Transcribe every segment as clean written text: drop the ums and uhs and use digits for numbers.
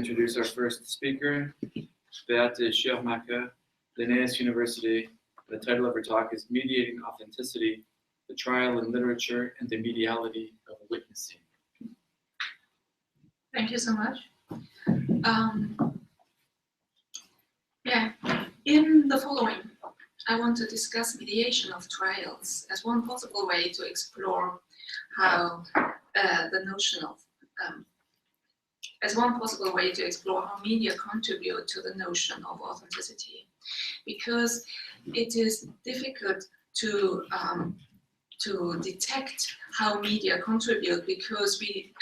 introduce our first speaker, Beate Schirrmacher, Linneaus University. The title of her talk is Mediating Authenticity, the Trial in Literature and the Mediality of Witnessing. Thank you so much. In the following, I want to discuss mediation of trials as one possible way to explore how media contribute to the notion of authenticity, because it is difficult to detect how media contribute, because we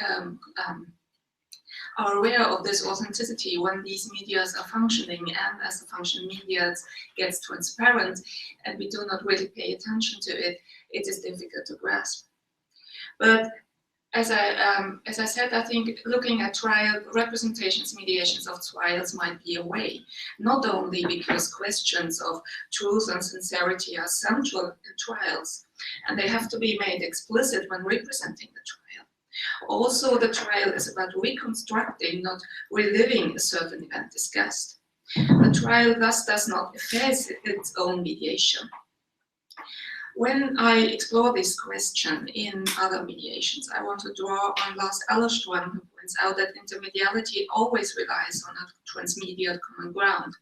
are aware of this authenticity when these media are functioning, and as the function media gets transparent and we do not really pay attention to it, it is difficult to grasp. But as I said, I think looking at trial representations, mediations of trials might be a way, not only because questions of truth and sincerity are central in trials, and they have to be made explicit when representing the trial. Also, the trial is about reconstructing, not reliving a certain event discussed. The trial thus does not efface its own mediation. When I explore this question in other mediations, I want to draw on Lars Ellerström, who points out that intermediality always relies on a transmediate common ground.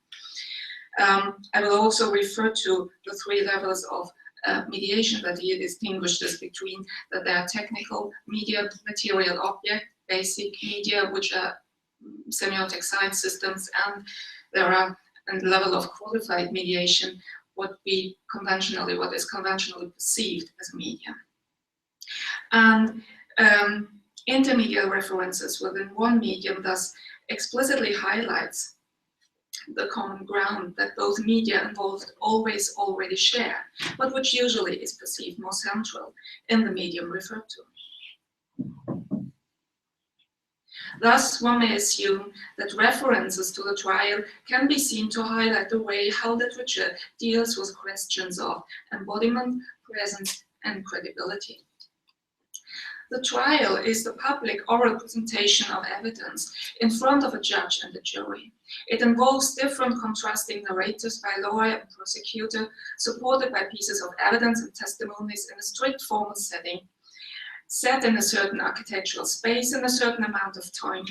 I will also refer to the three levels of mediation that he distinguishes between, that there are technical media, material object, basic media, which are semiotic science systems, and there are a level of qualified mediation, what is conventionally perceived as media. And intermediate references within one medium thus explicitly highlights the common ground that both media involved always already share, but which usually is perceived more central in the medium referred to. Thus, one may assume that references to the trial can be seen to highlight the way how literature deals with questions of embodiment, presence, and credibility. The trial is the public oral presentation of evidence in front of a judge and a jury. It involves different contrasting narratives by lawyer and prosecutor, supported by pieces of evidence and testimonies in a strict formal setting, set in a certain architectural space in a certain amount of time.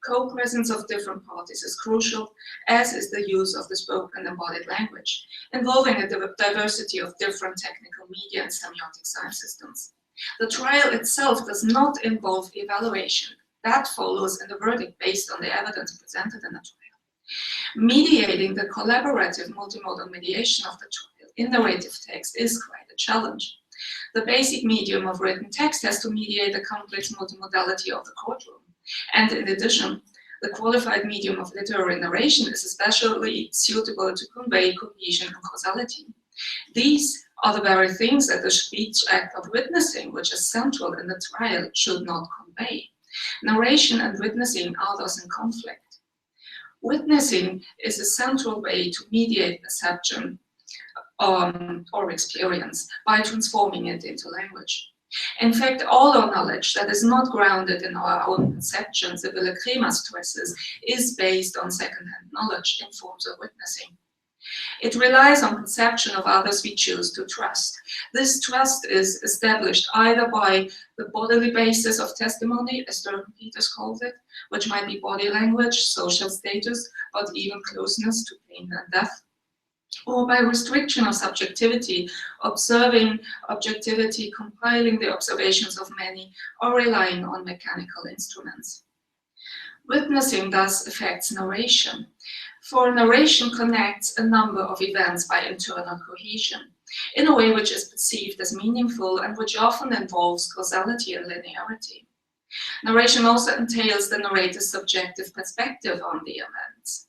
Co-presence of different parties is crucial, as is the use of the spoken and embodied language, involving a diversity of different technical media and semiotic science systems. The trial itself does not involve evaluation. That follows in the verdict based on the evidence presented in the trial. Mediating the collaborative multimodal mediation of the trial in narrative text is quite a challenge. The basic medium of written text has to mediate the complex multimodality of the courtroom. And in addition, the qualified medium of literary narration is especially suitable to convey cohesion and causality. These are the very things that the speech act of witnessing, which is central in the trial, should not convey. Narration and witnessing are thus in conflict. Witnessing is a central way to mediate perception or experience by transforming it into language. In fact, all our knowledge that is not grounded in our own perceptions, Izabela stresses, is based on second-hand knowledge in forms of witnessing. It relies on perception of others we choose to trust. This trust is established either by the bodily basis of testimony, as Peters calls it, which might be body language, social status, but even closeness to pain and death, or by restriction of subjectivity, observing objectivity, compiling the observations of many, or relying on mechanical instruments. Witnessing thus affects narration, for narration connects a number of events by internal cohesion, in a way which is perceived as meaningful and which often involves causality and linearity. Narration also entails the narrator's subjective perspective on the events.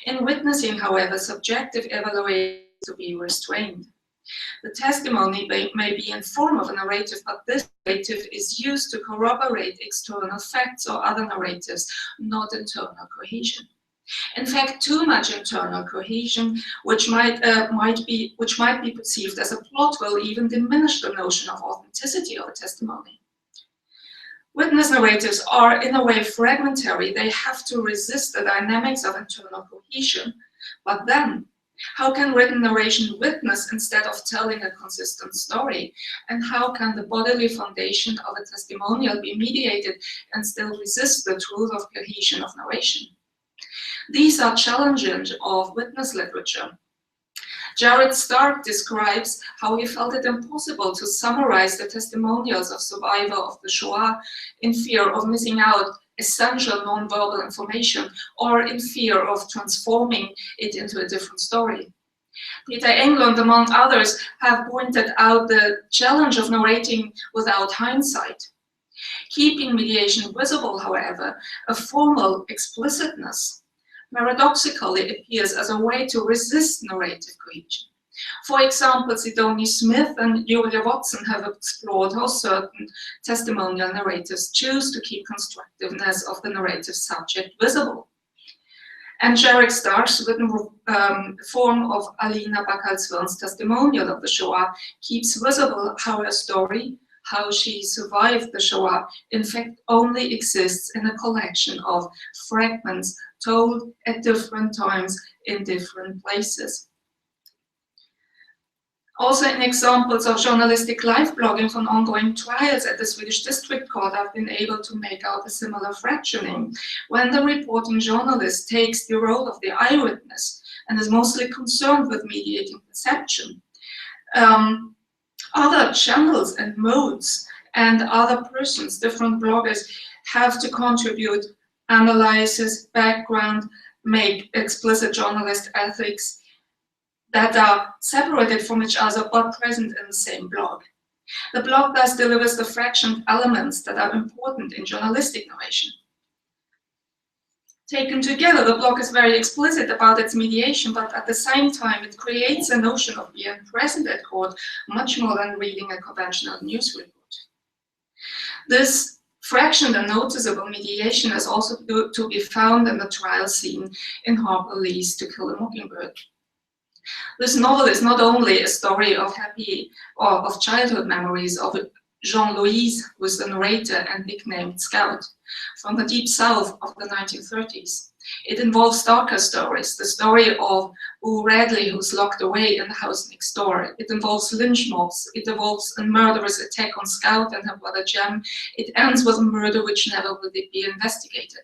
In witnessing, however, subjective evaluation is to be restrained. The testimony may be in form of a narrative, but this narrative is used to corroborate external facts or other narratives, not internal cohesion. In fact, too much internal cohesion, which might be perceived as a plot, will even diminish the notion of authenticity of a testimony. Witness narratives are, in a way, fragmentary. They have to resist the dynamics of internal cohesion. But then, how can written narration witness instead of telling a consistent story? And how can the bodily foundation of a testimonial be mediated and still resist the truth of cohesion of narration? These are challenges of witness literature. Jared Stark describes how he felt it impossible to summarize the testimonials of survivors of the Shoah in fear of missing out essential nonverbal information or in fear of transforming it into a different story. Peter Englund, among others, have pointed out the challenge of narrating without hindsight. Keeping mediation visible, however, a formal explicitness, paradoxically appears as a way to resist narrative cohesion. For example, Sidonie Smith and Julia Watson have explored how certain testimonial narrators choose to keep constructiveness of the narrative subject visible. And Jarek Stark's written form of Alina Bakalsvern's testimonial of the Shoah keeps visible how her story, how she survived the Shoah, in fact only exists in a collection of fragments told at different times in different places. Also, in examples of journalistic live blogging from ongoing trials at the Swedish District Court, I've been able to make out a similar fractioning. When the reporting journalist takes the role of the eyewitness and is mostly concerned with mediating perception, other channels and modes and other persons, different bloggers, have to contribute analysis, background, make explicit journalist ethics that are separated from each other but present in the same blog. The blog thus delivers the fractioned elements that are important in journalistic narration. Taken together, the blog is very explicit about its mediation, but at the same time, it creates a notion of being present at court much more than reading a conventional news report. This fractioned and noticeable mediation is also to be found in the trial scene in Harper Lee's To Kill a Mockingbird. This novel is not only a story of happy or of childhood memories of Jean-Louis, who is the narrator and nicknamed Scout, from the deep south of the 1930s. It involves darker stories, the story of Boo Radley, who's locked away in the house next door. It involves lynch mobs. It involves a murderous attack on Scout and her brother Jem. It ends with a murder which never will be investigated.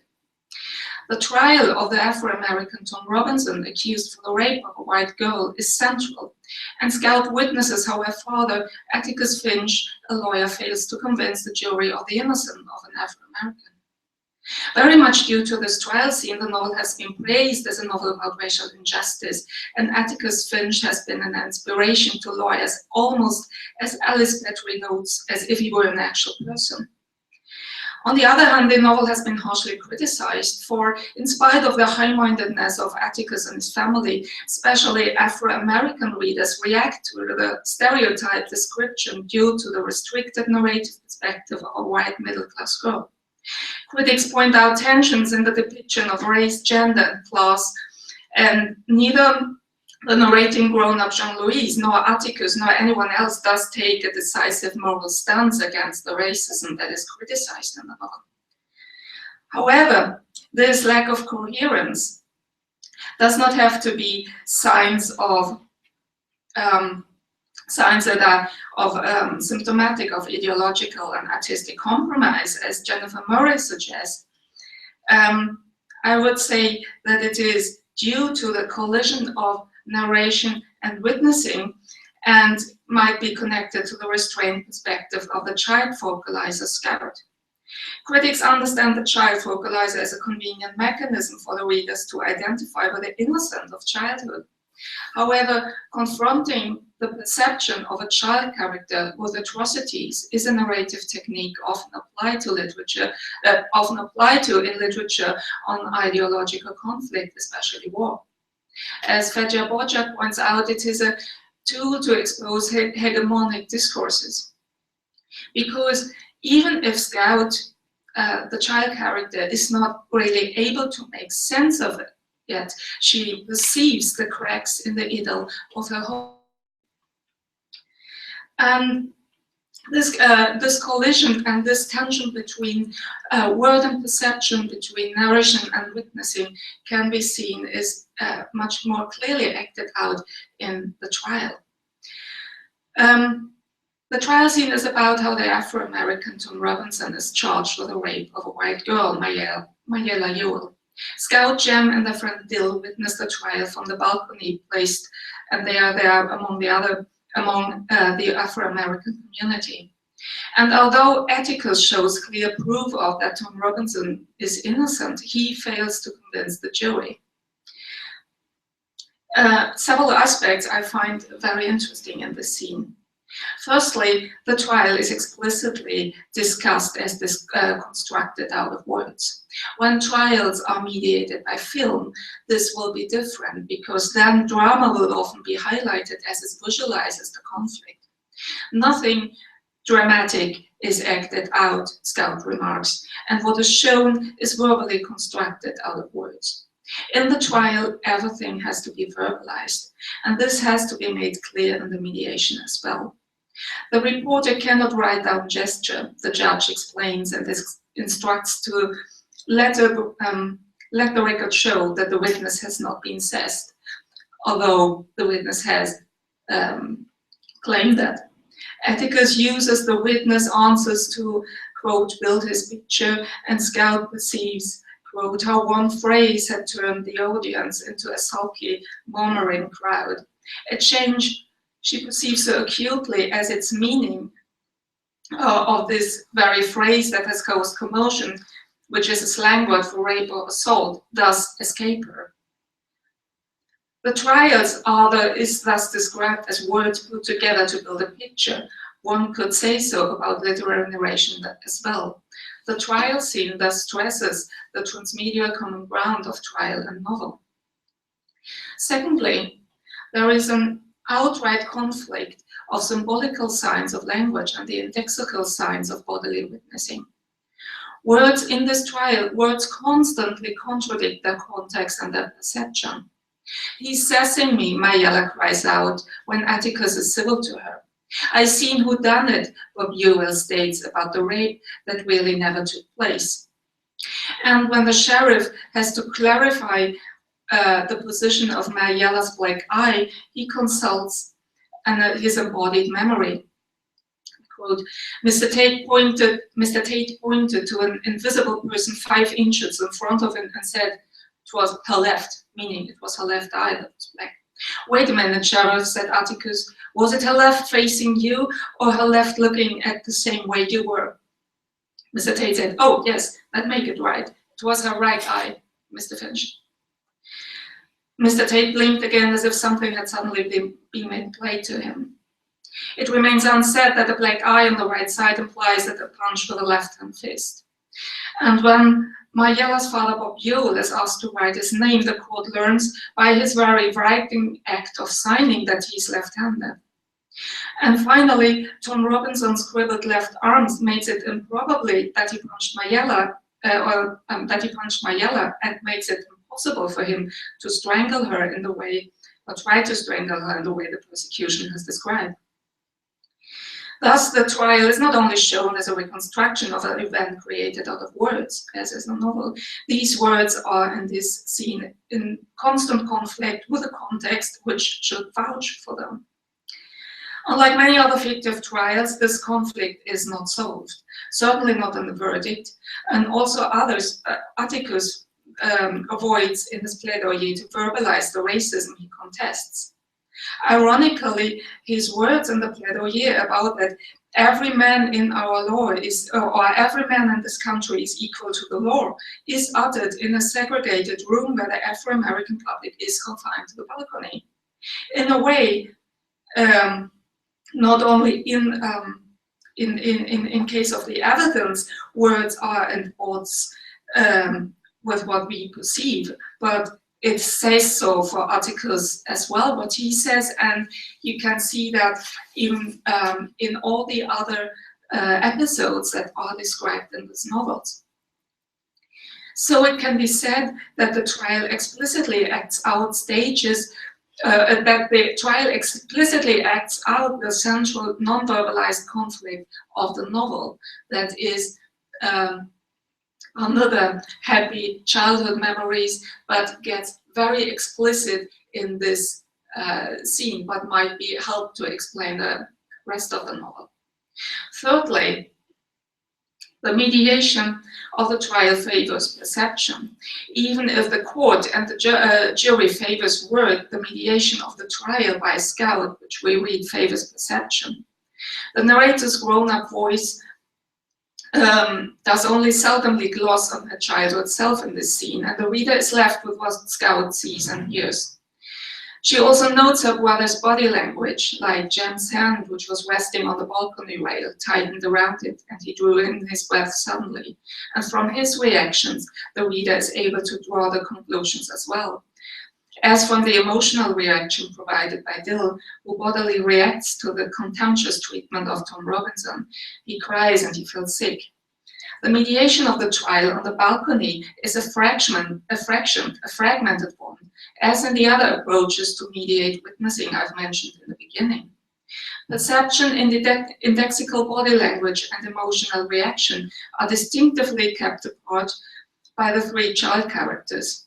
The trial of the Afro-American Tom Robinson, accused for the rape of a white girl, is central, and Scout witnesses how her father, Atticus Finch, a lawyer, fails to convince the jury of the innocence of an Afro-American. Very much due to this trial scene, the novel has been praised as a novel about racial injustice, and Atticus Finch has been an inspiration to lawyers, almost, as Alice Petrie notes, as if he were an actual person. On the other hand, the novel has been harshly criticized for, in spite of the high-mindedness of Atticus and his family, especially Afro-American readers react to the stereotype description due to the restricted narrative perspective of a white middle-class girl. Critics point out tensions in the depiction of race, gender, and class, and neither the narrating grown-up Jean-Louis, nor Atticus, nor anyone else does take a decisive moral stance against the racism that is criticized in the novel. However, this lack of coherence does not have to be signs of that are symptomatic of ideological and artistic compromise, as Jennifer Murray suggests. I would say that it is due to the collision of narration and witnessing, and might be connected to the restrained perspective of the child focalizer Scout. Critics understand the child focalizer as a convenient mechanism for the readers to identify with the innocence of childhood. However, confronting the perception of a child character with atrocities is a narrative technique often applied to literature, in literature on ideological conflict, especially war. As Fedja Borjak points out, it is a tool to expose hegemonic discourses. Because even if Scout, the child character, is not really able to make sense of it yet, she perceives the cracks in the idyll of her home. This collision and this tension between word and perception, between narration and witnessing, can be seen as much more clearly acted out in the trial. The trial scene is about how the Afro-American Tom Robinson is charged with the rape of a white girl, Mayela Ewell. Scout Jem and their friend Dill witness the trial from the balcony placed, and they are there among the Afro-American community. And although Atticus shows clear proof of that Tom Robinson is innocent, he fails to convince the jury. Several aspects I find very interesting in this scene. Firstly, the trial is explicitly discussed as constructed out of words. When trials are mediated by film, this will be different, because then drama will often be highlighted as it visualizes the conflict. Nothing dramatic is acted out, Scout remarks, and what is shown is verbally constructed out of words. In the trial, everything has to be verbalized, and this has to be made clear in the mediation as well. The reporter cannot write down gesture, the judge explains and instructs to let the record show that the witness has not been assessed, although the witness has claimed that. Atticus uses the witness answers to, quote, build his picture, and Scout perceives, quote, how one phrase had turned the audience into a sulky, murmuring crowd. A change she perceives so acutely as its meaning of this very phrase that has caused commotion, which is a slang word for rape or assault, does escape her. The trials is thus described as words put together to build a picture. One could say so about literary narration as well. The trial scene thus stresses the transmedia common ground of trial and novel. Secondly, there is an outright conflict of symbolical signs of language and the indexical signs of bodily witnessing. Words in this trial, words constantly contradict their context and their perception. He's sassing me, Mayela cries out when Atticus is civil to her. I seen who done it, Bob Ewell states about the rape that really never took place. And when the sheriff has to clarify the position of Mayela's black eye, he consults his embodied memory. Quote, Mr. Tate pointed to an invisible person 5 inches in front of him and said it was her left, meaning it was her left eye that was black. Wait a minute, Sheriff, said Atticus. Was it her left facing you or her left looking at the same way you were? Mr. Tate said, oh, yes, that make it right. It was her right eye, Mr. Finch. Mr. Tate blinked again as if something had suddenly been made plain to him. It remains unsaid that the black eye on the right side implies that the punch with the left-hand fist. And when Mayela's father, Bob Ewell, is asked to write his name, the court learns by his very writing act of signing that he's left-handed. And finally, Tom Robinson's scribbled left arm makes it improbably that he punched Mayela, and makes it impossible for him to strangle her in the way, or try to strangle her in the way the prosecution has described. Thus, the trial is not only shown as a reconstruction of an event created out of words, as is the novel. These words are in this scene in constant conflict with a context which should vouch for them. Unlike many other fictive trials, this conflict is not solved, certainly not in the verdict, and also Atticus avoids in his plaidoyer to verbalize the racism he contests. Ironically, his words in the plaidoyer about that every man in our law is, or every man in this country is equal to the law, is uttered in a segregated room where the Afro-American public is confined to the balcony. In a way, not only in case of the evidence, words are at odds with what we perceive, but it says so for Atticus as well, what he says, and you can see that in all the other episodes that are described in this novel. So it can be said that the trial explicitly acts out stages that the trial explicitly acts out the central non-verbalized conflict of the novel, that is under the happy childhood memories, but gets very explicit in this scene, but might be helped to explain the rest of the novel. Thirdly, the mediation of the trial favors perception. Even if the court and the jury favors word, the mediation of the trial by a scout, which we read, favors perception. The narrator's grown-up voice does only seldomly gloss on her childhood self in this scene, and the reader is left with what Scout sees and hears. She also notes her brother's body language, like Jem's hand, which was resting on the balcony rail, tightened around it, and he drew in his breath suddenly. And from his reactions, the reader is able to draw the conclusions as well. As from the emotional reaction provided by Dill, who bodily reacts to the contemptuous treatment of Tom Robinson. He cries and he feels sick. The mediation of the trial on the balcony is a fragmented one, as in the other approaches to mediate witnessing I've mentioned in the beginning. Perception, indexical body language, and emotional reaction are distinctively kept apart by the three child characters.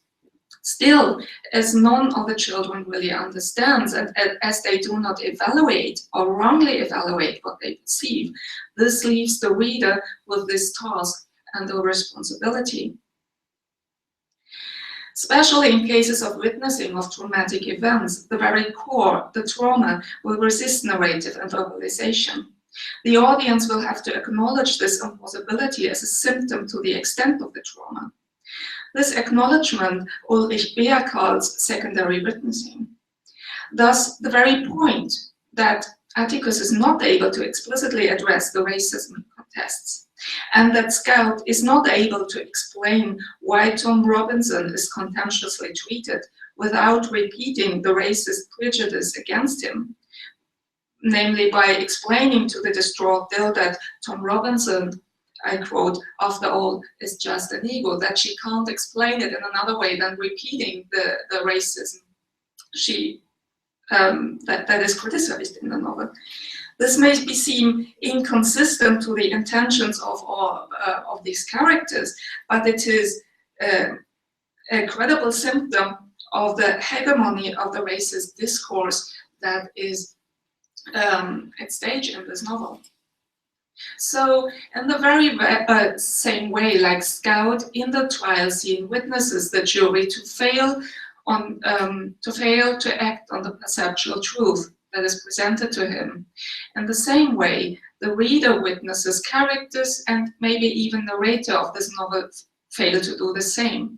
Still, as none of the children really understands, and as they do not evaluate or wrongly evaluate what they perceive, this leaves the reader with this task and the responsibility. Especially in cases of witnessing of traumatic events, the very core, the trauma, will resist narrative and verbalization. The audience will have to acknowledge this impossibility as a symptom to the extent of the trauma. This acknowledgement Ulrich Beer calls secondary witnessing. Thus, the very point that Atticus is not able to explicitly address the racism contests, and that Scout is not able to explain why Tom Robinson is contemptuously treated without repeating the racist prejudice against him, namely by explaining to the distraught Dill that Tom Robinson, I quote, after all, is just an ego, that she can't explain it in another way than repeating the racism that is criticized in the novel. This may be seen inconsistent to the intentions of these characters, but it is a credible symptom of the hegemony of the racist discourse that is at stage in this novel. So, in the very same way, like Scout in the trial scene witnesses the jury to fail to act on the perceptual truth that is presented to him. In the same way, the reader witnesses characters and maybe even narrator of this novel fail to do the same.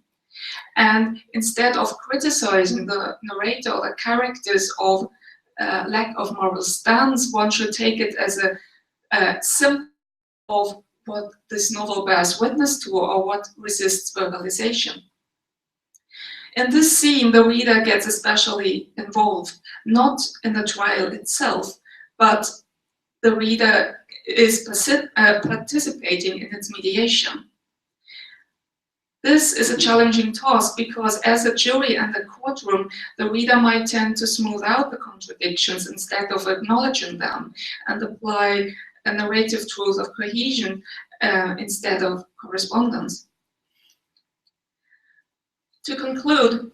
And instead of criticizing the narrator or the characters of lack of moral stance, one should take it as a symptom of what this novel bears witness to or what resists verbalization. In this scene, the reader gets especially involved, not in the trial itself, but the reader is participating in its mediation. This is a challenging task because as a jury and the courtroom, the reader might tend to smooth out the contradictions instead of acknowledging them and apply a narrative truth of cohesion instead of correspondence. To conclude,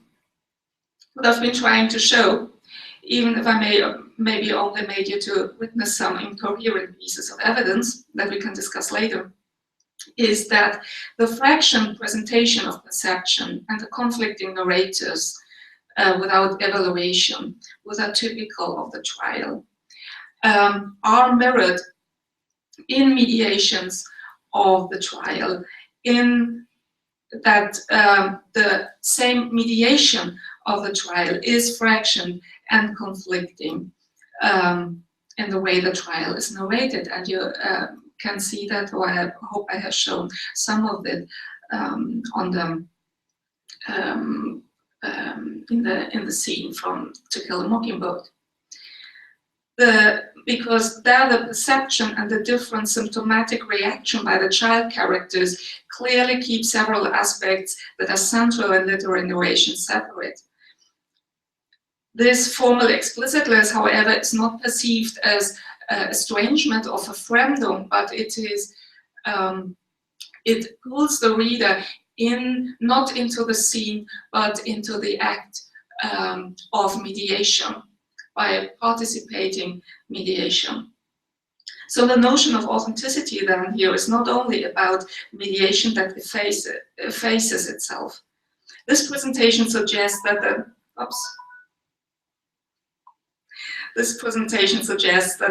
what I've been trying to show, even if I maybe only made you to witness some incoherent pieces of evidence that we can discuss later, is that the fractioned presentation of perception and the conflicting narrators without evaluation, which are typical of the trial, are mirrored in mediations of the trial, in that the same mediation of the trial is fractioned and conflicting in the way the trial is narrated. And you can see that, or I hope I have shown some of it on the in the scene from To Kill a Mockingbird. Because there the perception and the different symptomatic reaction by the child characters clearly keep several aspects that are central in literary narration separate. This formal explicitness, however, is not perceived as estrangement of a fremdung, but it is it pulls the reader in, not into the scene, but into the act of mediation by participating mediation. So the notion of authenticity then here is not only about mediation that effaces itself. This presentation suggests that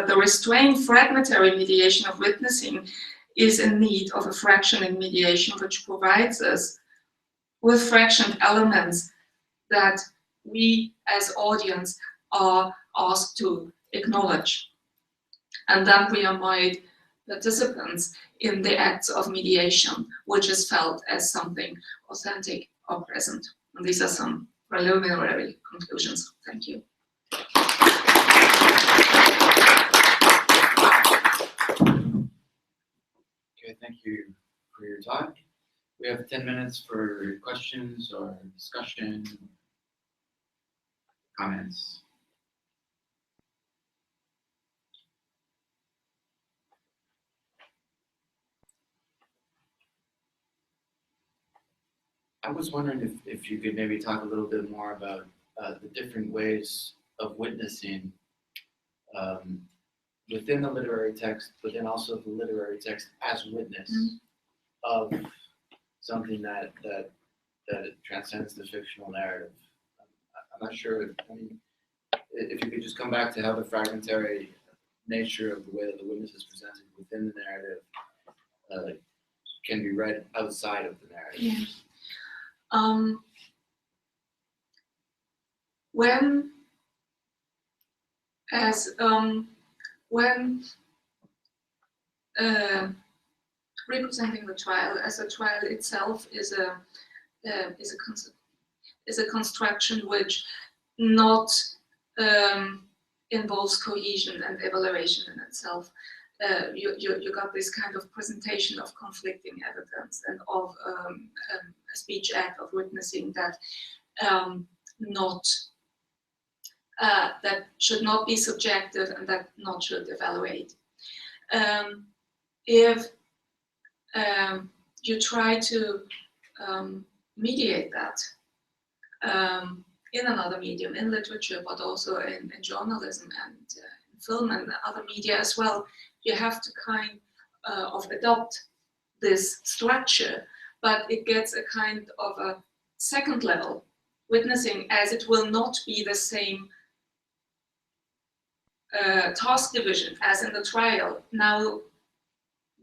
the restrained fragmentary mediation of witnessing is in need of a fractioning mediation, which provides us with fractioned elements that we as audience are asked to acknowledge. And then we are made participants in the acts of mediation, which is felt as something authentic or present. And these are some preliminary conclusions. Thank you. Okay, thank you for your talk. We have 10 minutes for questions or discussion, comments. I was wondering if you could maybe talk a little bit more about the different ways of witnessing within the literary text, but then also the literary text as witness of something that transcends the fictional narrative. I'm not sure. I mean, if you could just come back to how the fragmentary nature of the way that the witness is presented within the narrative can be read outside of the narrative. Yeah. When representing the trial, as a trial itself is a construction which not involves cohesion and evaluation in itself. You got this kind of presentation of conflicting evidence and of a speech act of witnessing that that should not be subjective and that not should evaluate. If you try to mediate that in another medium, in literature, but also in journalism and in film and other media as well, you have to kind of adopt this structure, but it gets a kind of a second level witnessing, as it will not be the same task division as in the trial. Now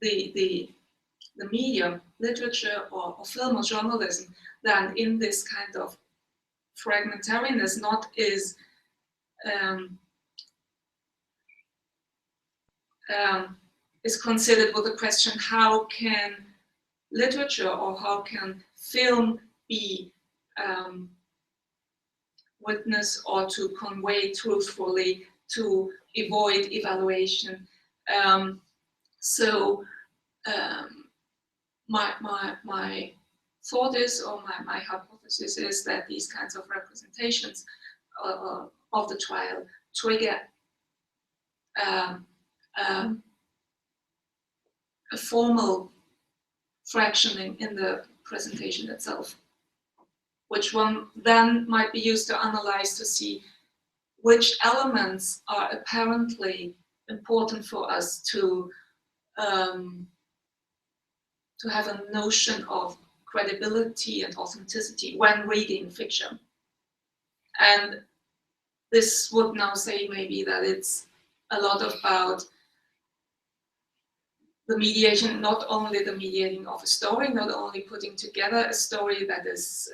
the medium, literature or film or journalism, then in this kind of fragmentariness is considered with the question, how can literature or how can film be witness or to convey truthfully, to avoid evaluation. My thought is, or my hypothesis is, that these kinds of representations of the trial trigger a formal fractioning in the presentation itself, which one then might be used to analyze to see which elements are apparently important for us to have a notion of credibility and authenticity when reading fiction. And this would now say maybe that it's a lot about the mediation, not only the mediating of a story, not only putting together a story that is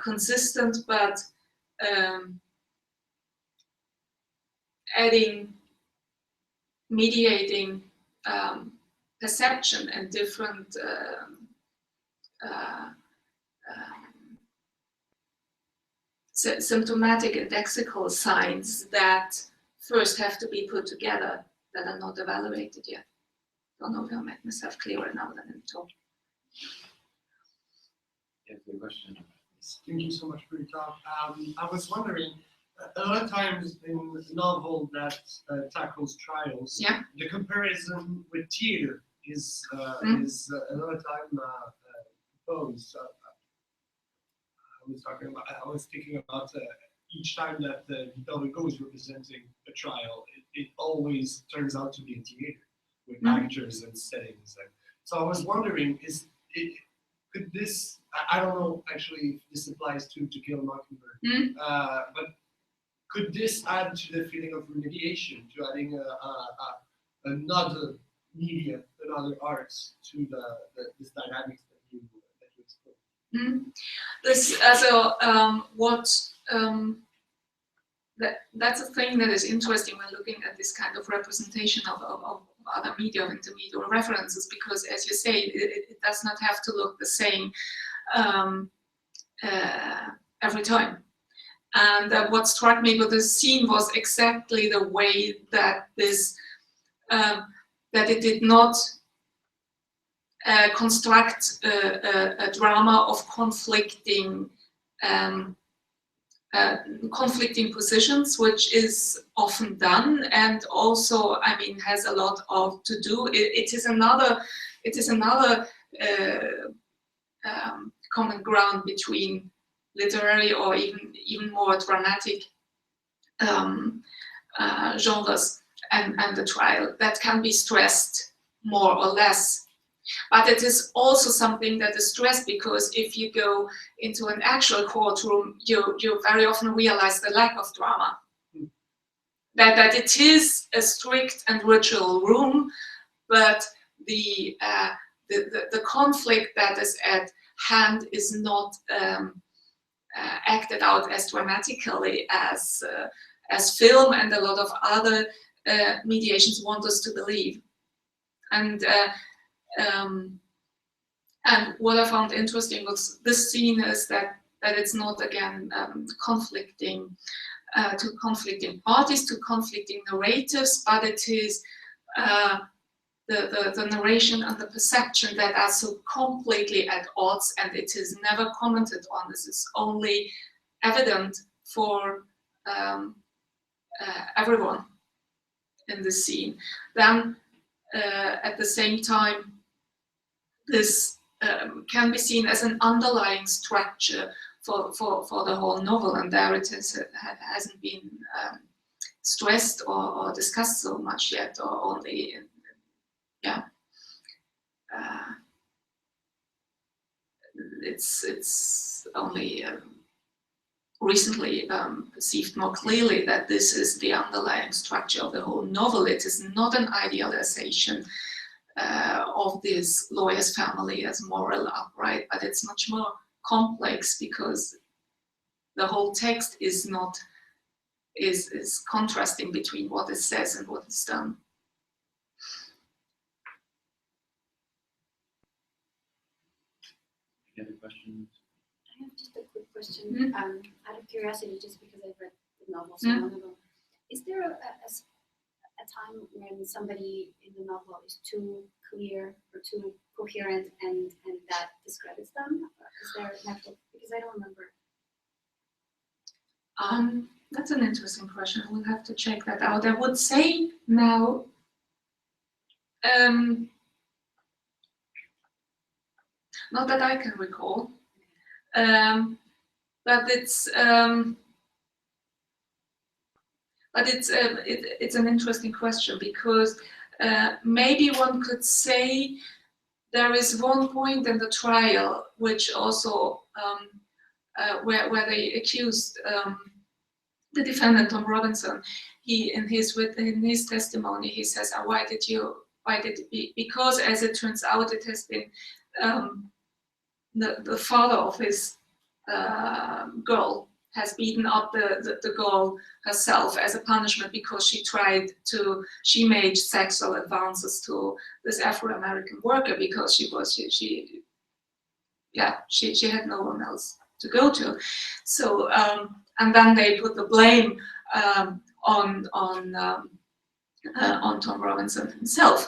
consistent, but adding, mediating perception and different symptomatic and lexical signs that first have to be put together, that are not evaluated yet. Don't know if I made myself clearer now than in talk. Yeah, good question. Yes, thank you so much for your talk. I was wondering, a lot of times in a novel that tackles trials, Yeah. the comparison with theater is a lot of time proposed. I was thinking about each time that Vitor Hugo is representing a trial, it always turns out to be a theater with actors and settings. And so I was wondering, could this? I don't know actually if this applies to Kill a Mockingbird, but could this add to the feeling of remediation, to adding another media, another arts to this dynamics that you explained? That's a thing that is interesting when looking at this kind of representation of other media, intermediate references, because as you say, it does not have to look the same every time. And what struck me with this scene was exactly the way that this that it did not construct a drama of conflicting positions, which is often done, and also, I mean, has a lot of to do. It is another common ground between literary or even more dramatic genres and the trial that can be stressed more or less. But it is also something that is stressed, because if you go into an actual courtroom, you very often realize the lack of drama. That it is a strict and ritual room, but the conflict that is at hand is not acted out as dramatically as film and a lot of other mediations want us to believe. And what I found interesting was this scene is that it's not, again, conflicting to conflicting parties, to conflicting narratives, but it is the narration and the perception that are so completely at odds, and it is never commented on. This is only evident for everyone in the scene. Then at the same time, this can be seen as an underlying structure for the whole novel, and there it hasn't been stressed or discussed so much yet, or only it's only recently perceived more clearly that this is the underlying structure of the whole novel. It is not an idealization of this lawyer's family as moral upright, but it's much more complex, because the whole text is contrasting between what it says and what is done. Any other questions? I have just a quick question, out of curiosity, just because I've read the novel so long ago. Is there a time when somebody in the novel is too clear or too coherent and that discredits them? Is there an actual, because I don't remember. That's an interesting question. We'll have to check that out. I would say now, not that I can recall, but it's an interesting question, because maybe one could say there is one point in the trial which also where they accused the defendant, Tom Robinson. He in his testimony, he says, why did it be? Because, as it turns out, it has been the father of his girl has beaten up the girl herself as a punishment, because she made sexual advances to this Afro-American worker, because she had no one else to go to. So and then they put the blame on Tom Robinson himself.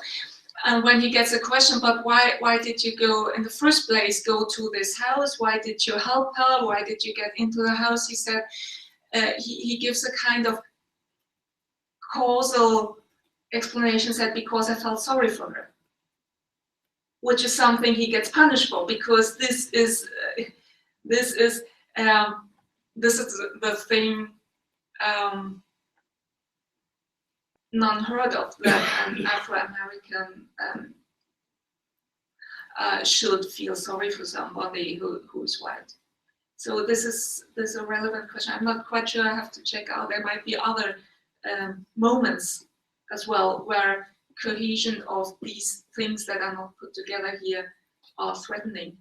and when he gets a question, but why did you go in the first place, go to this house? Why did you help her? Why did you get into the house? He said, he gives a kind of causal explanation, that because I felt sorry for her, which is something he gets punished for, because this is the thing none heard of, that an Afro-American should feel sorry for somebody who's white. So this is a relevant question. I'm not quite sure. I have to check out. There might be other moments as well where cohesion of these things that are not put together here are threatening.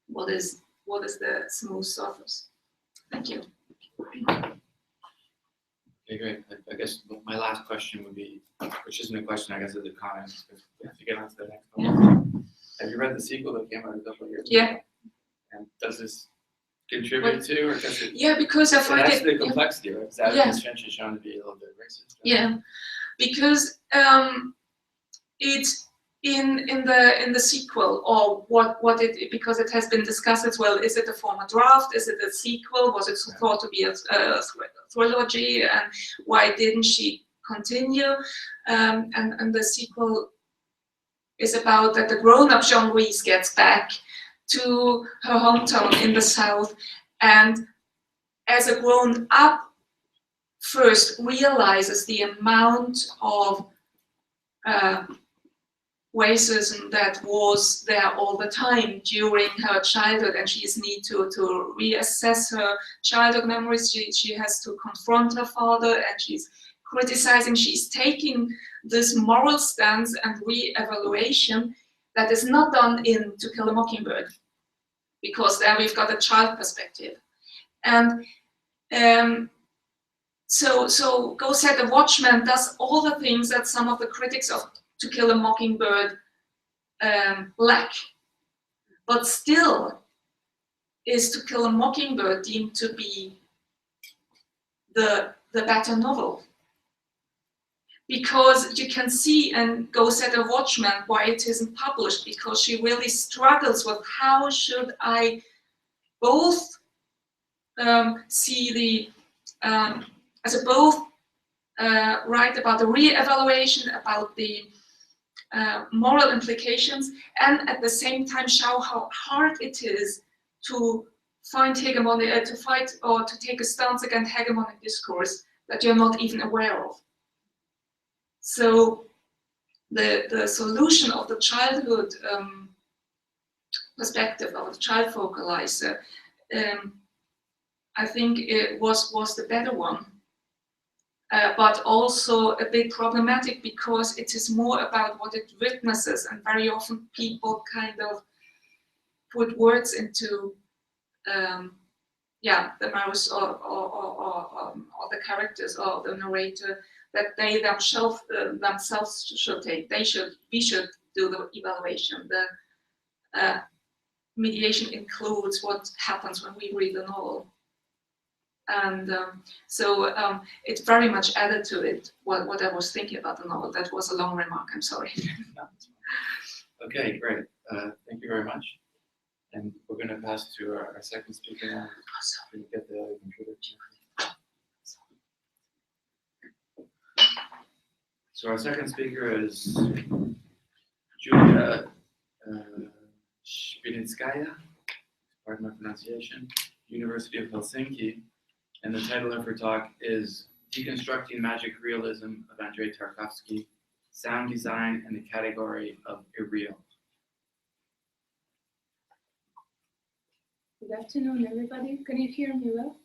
What is the smooth surface? Thank you. Okay, great. I guess my last question would be, which isn't a question, I guess it's a comment, because we have to get on to the next one. Have you read the sequel that came out a couple of years ago? Yeah. And does this contribute to, or does it? Yeah, because I find that's the complexity, right? That yeah. Finch is shown to be a little bit racist. Right? Yeah, because it's in the sequel, or what it, because it has been discussed as well. Is it a former draft? Is it a sequel? Was it thought to be a trilogy? And why didn't she continue? And the sequel is about that the grown-up Jean-Louise gets back to her hometown in the south, and as a grown-up, first realizes the amount of racism that was there all the time during her childhood, and she needs to reassess her childhood memories. She has to confront her father, and she's criticizing, she's taking this moral stance and re-evaluation that is not done in To Kill a Mockingbird, because there we've got a child perspective. And so Go Set a Watchman does all the things that some of the critics of To Kill a Mockingbird lack, but still is To Kill a Mockingbird deemed to be the better novel. Because you can see in Go Set a Watchman why it isn't published, because she really struggles with how should I both see the as a both write about the re-evaluation, about the moral implications, and at the same time show how hard it is to find hegemony, to fight or to take a stance against hegemonic discourse that you're not even aware of. So the solution of the childhood perspective of the child focalizer, I think it was the better one. But also a bit problematic, because it is more about what it witnesses, and very often people kind of put words into the mouse or the characters or the narrator that they themselves should take. We should do the evaluation. The mediation includes what happens when we read the novel. And so it very much added to it what I was thinking about the novel. That was a long remark, I'm sorry. Okay, great. Thank you very much. And we're going to pass to our second speaker now. We can get the computer. So our second speaker is Julia Shpinitskaya, pardon my pronunciation, University of Helsinki. And the title of her talk is Deconstructing Magic Realism of Andrei Tarkovsky, Sound Design and the Category of Irreal. Good afternoon, everybody. Can you hear me well?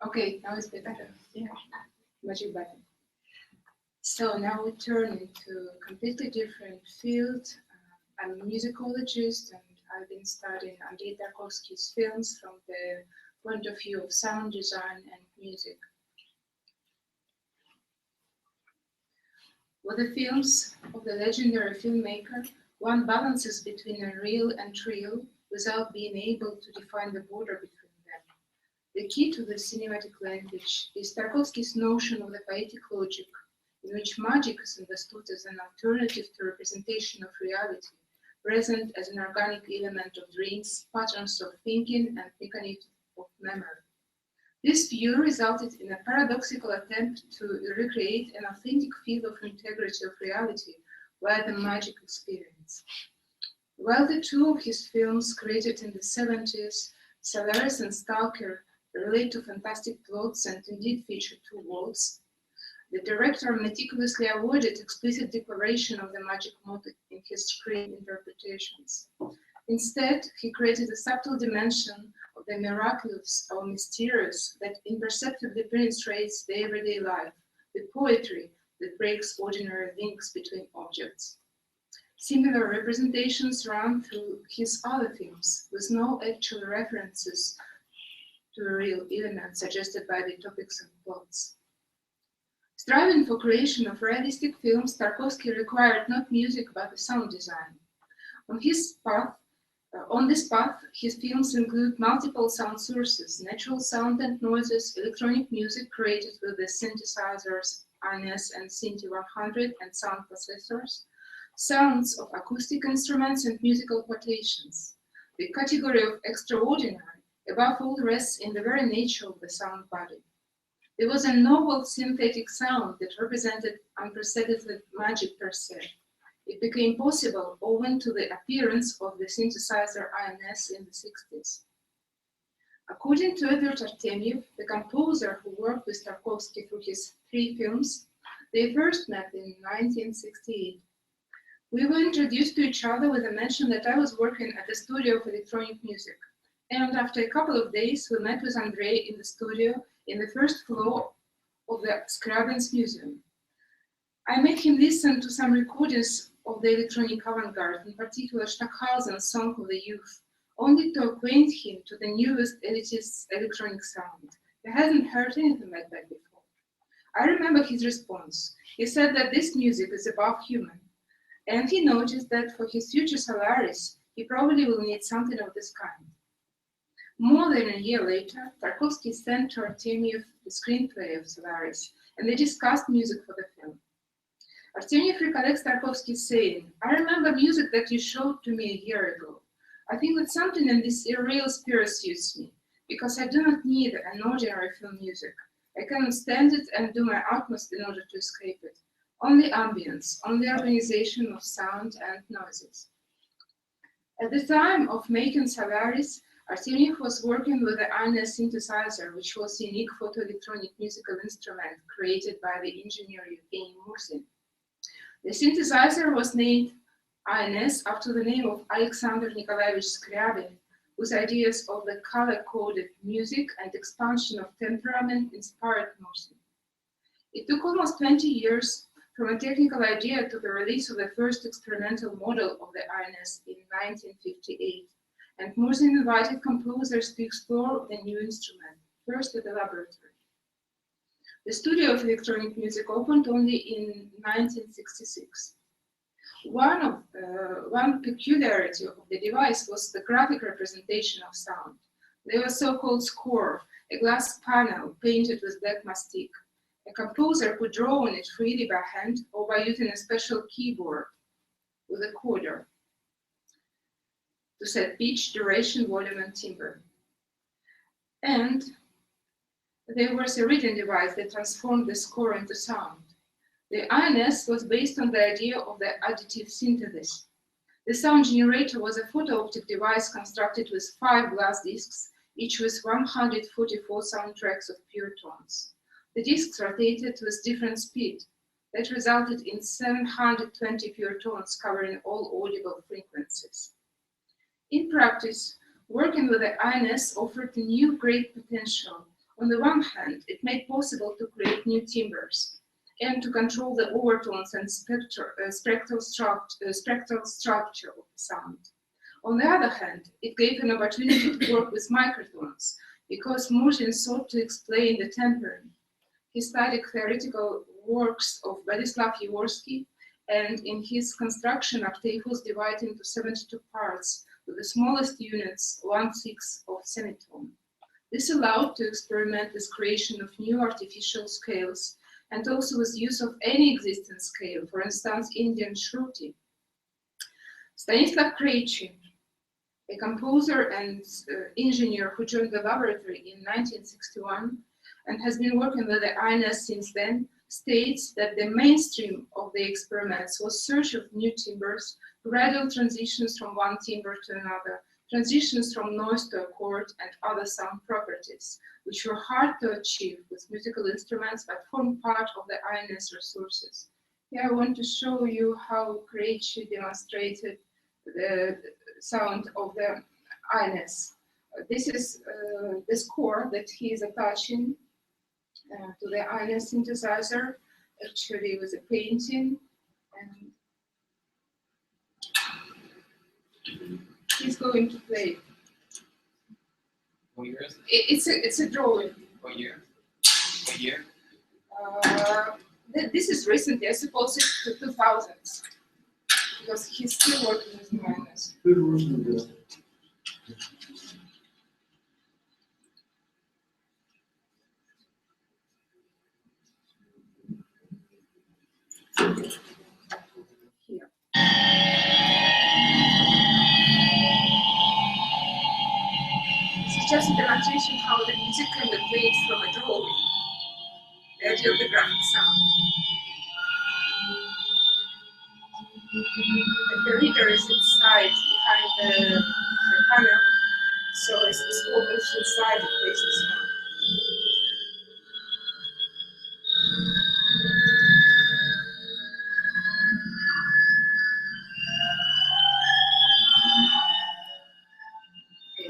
Okay, now it's better. Yeah, much better. So now we turn into a completely different field. I'm a musicologist, and I've been studying Andrei Tarkovsky's films from the point of view of sound design and music. With the films of the legendary filmmaker, one balances between a real and trial without being able to define the border between them. The key to the cinematic language is Tarkovsky's notion of the poetic logic, in which magic is understood as an alternative to representation of reality, present as an organic element of dreams, patterns of thinking, and mechanisms of memory. This view resulted in a paradoxical attempt to recreate an authentic feel of integrity of reality via the magic experience. While the two of his films, created in the 70s, Solaris and Stalker, relate to fantastic plots and indeed feature two worlds, the director meticulously avoided explicit declaration of the magic motive in his screen interpretations. Instead, he created a subtle dimension of the miraculous or mysterious that imperceptibly penetrates the everyday life, the poetry that breaks ordinary links between objects. Similar representations run through his other films, with no actual references to a real element suggested by the topics and plots. Striving for creation of realistic films, Tarkovsky required not music but a sound design. On this path, his films include multiple sound sources, natural sound and noises, electronic music created with the synthesizers INS and Synthi 100 and sound processors, sounds of acoustic instruments and musical quotations. The category of extraordinary, above all, rests in the very nature of the sound body. There was a novel synthetic sound that represented unprecedented magic per se. It became possible owing to the appearance of the synthesizer INS in the 60s. According to Edward Artemiev, the composer who worked with Tarkovsky through his 3 films, they first met in 1968. We were introduced to each other with the mention that I was working at a studio of electronic music. And after a couple of days, we met with Andrei in the studio in the first floor of the CRIalt Museum. I made him listen to some recordings of the electronic avant-garde, in particular Stockhausen's Song of the Youth, only to acquaint him to the newest elitist electronic sound. He hadn't heard anything like that before. I remember his response. He said that this music is above human, and he noticed that for his future Solaris, he probably will need something of this kind. More than a year later, Tarkovsky sent to Artemiev the screenplay of Solaris, and they discussed music for the film. Artemiev recollects Tarkovsky saying, "I remember music that you showed to me a year ago. I think that something in this Irreal spirit suits me, because I do not need an ordinary film music. I cannot stand it and do my utmost in order to escape it. Only ambience, only organization of sound and noises." At the time of making Solaris, Artemiev was working with the INS synthesizer, which was a unique photoelectronic musical instrument created by the engineer Evgeny Mursin. The synthesizer was named INS after the name of Alexander Nikolaevich Scriabin, whose ideas of the color-coded music and expansion of temperament inspired Mursin. It took almost 20 years from a technical idea to the release of the first experimental model of the INS in 1958, and Mursin invited composers to explore the new instrument, first at the laboratory. The studio of electronic music opened only in 1966. One peculiarity of the device was the graphic representation of sound. There was so-called score, a glass panel painted with black mastic. A composer could draw on it freely by hand or by using a special keyboard with a coder to set pitch, duration, volume, and timbre. And there was a reading device that transformed the score into sound. The INS was based on the idea of the additive synthesis. The sound generator was a photo-optic device constructed with 5 glass discs, each with 144 soundtracks of pure tones. The discs rotated with different speed. That resulted in 720 pure tones covering all audible frequencies. In practice, working with the INS offered a new great potential. On the one hand, it made possible to create new timbres and to control the overtones and spectral structure of the sound. On the other hand, it gave an opportunity to work with microtones because Mursin sought to explain the tempering. He studied theoretical works of Władysław Jaworski, and in his construction, octave was divided into 72 parts, with the smallest units 1/6 of semitone. This allowed to experiment with creation of new artificial scales and also with use of any existing scale, for instance, Indian Shruti. Stanislav Krejci, a composer and engineer who joined the laboratory in 1961 and has been working with the INS since then, states that the mainstream of the experiments was search of new timbres, gradual transitions from one timbre to another, transitions from noise to accord, and other sound properties, which were hard to achieve with musical instruments but form part of the INS resources. Here I want to show you how Krejci demonstrated the sound of the INS. This is the score that he is attaching to the INS synthesizer, actually with a painting, and he's going to play. What year is it? It's a drawing. What year? What year? This is recently, I suppose it's the 2000s, because he's still working with the INS. Here. This is just a demonstration how the music can be played from a drawing, the audiographic sound. And the reader is inside, behind the panel, so as the score moves inside, it plays the sound.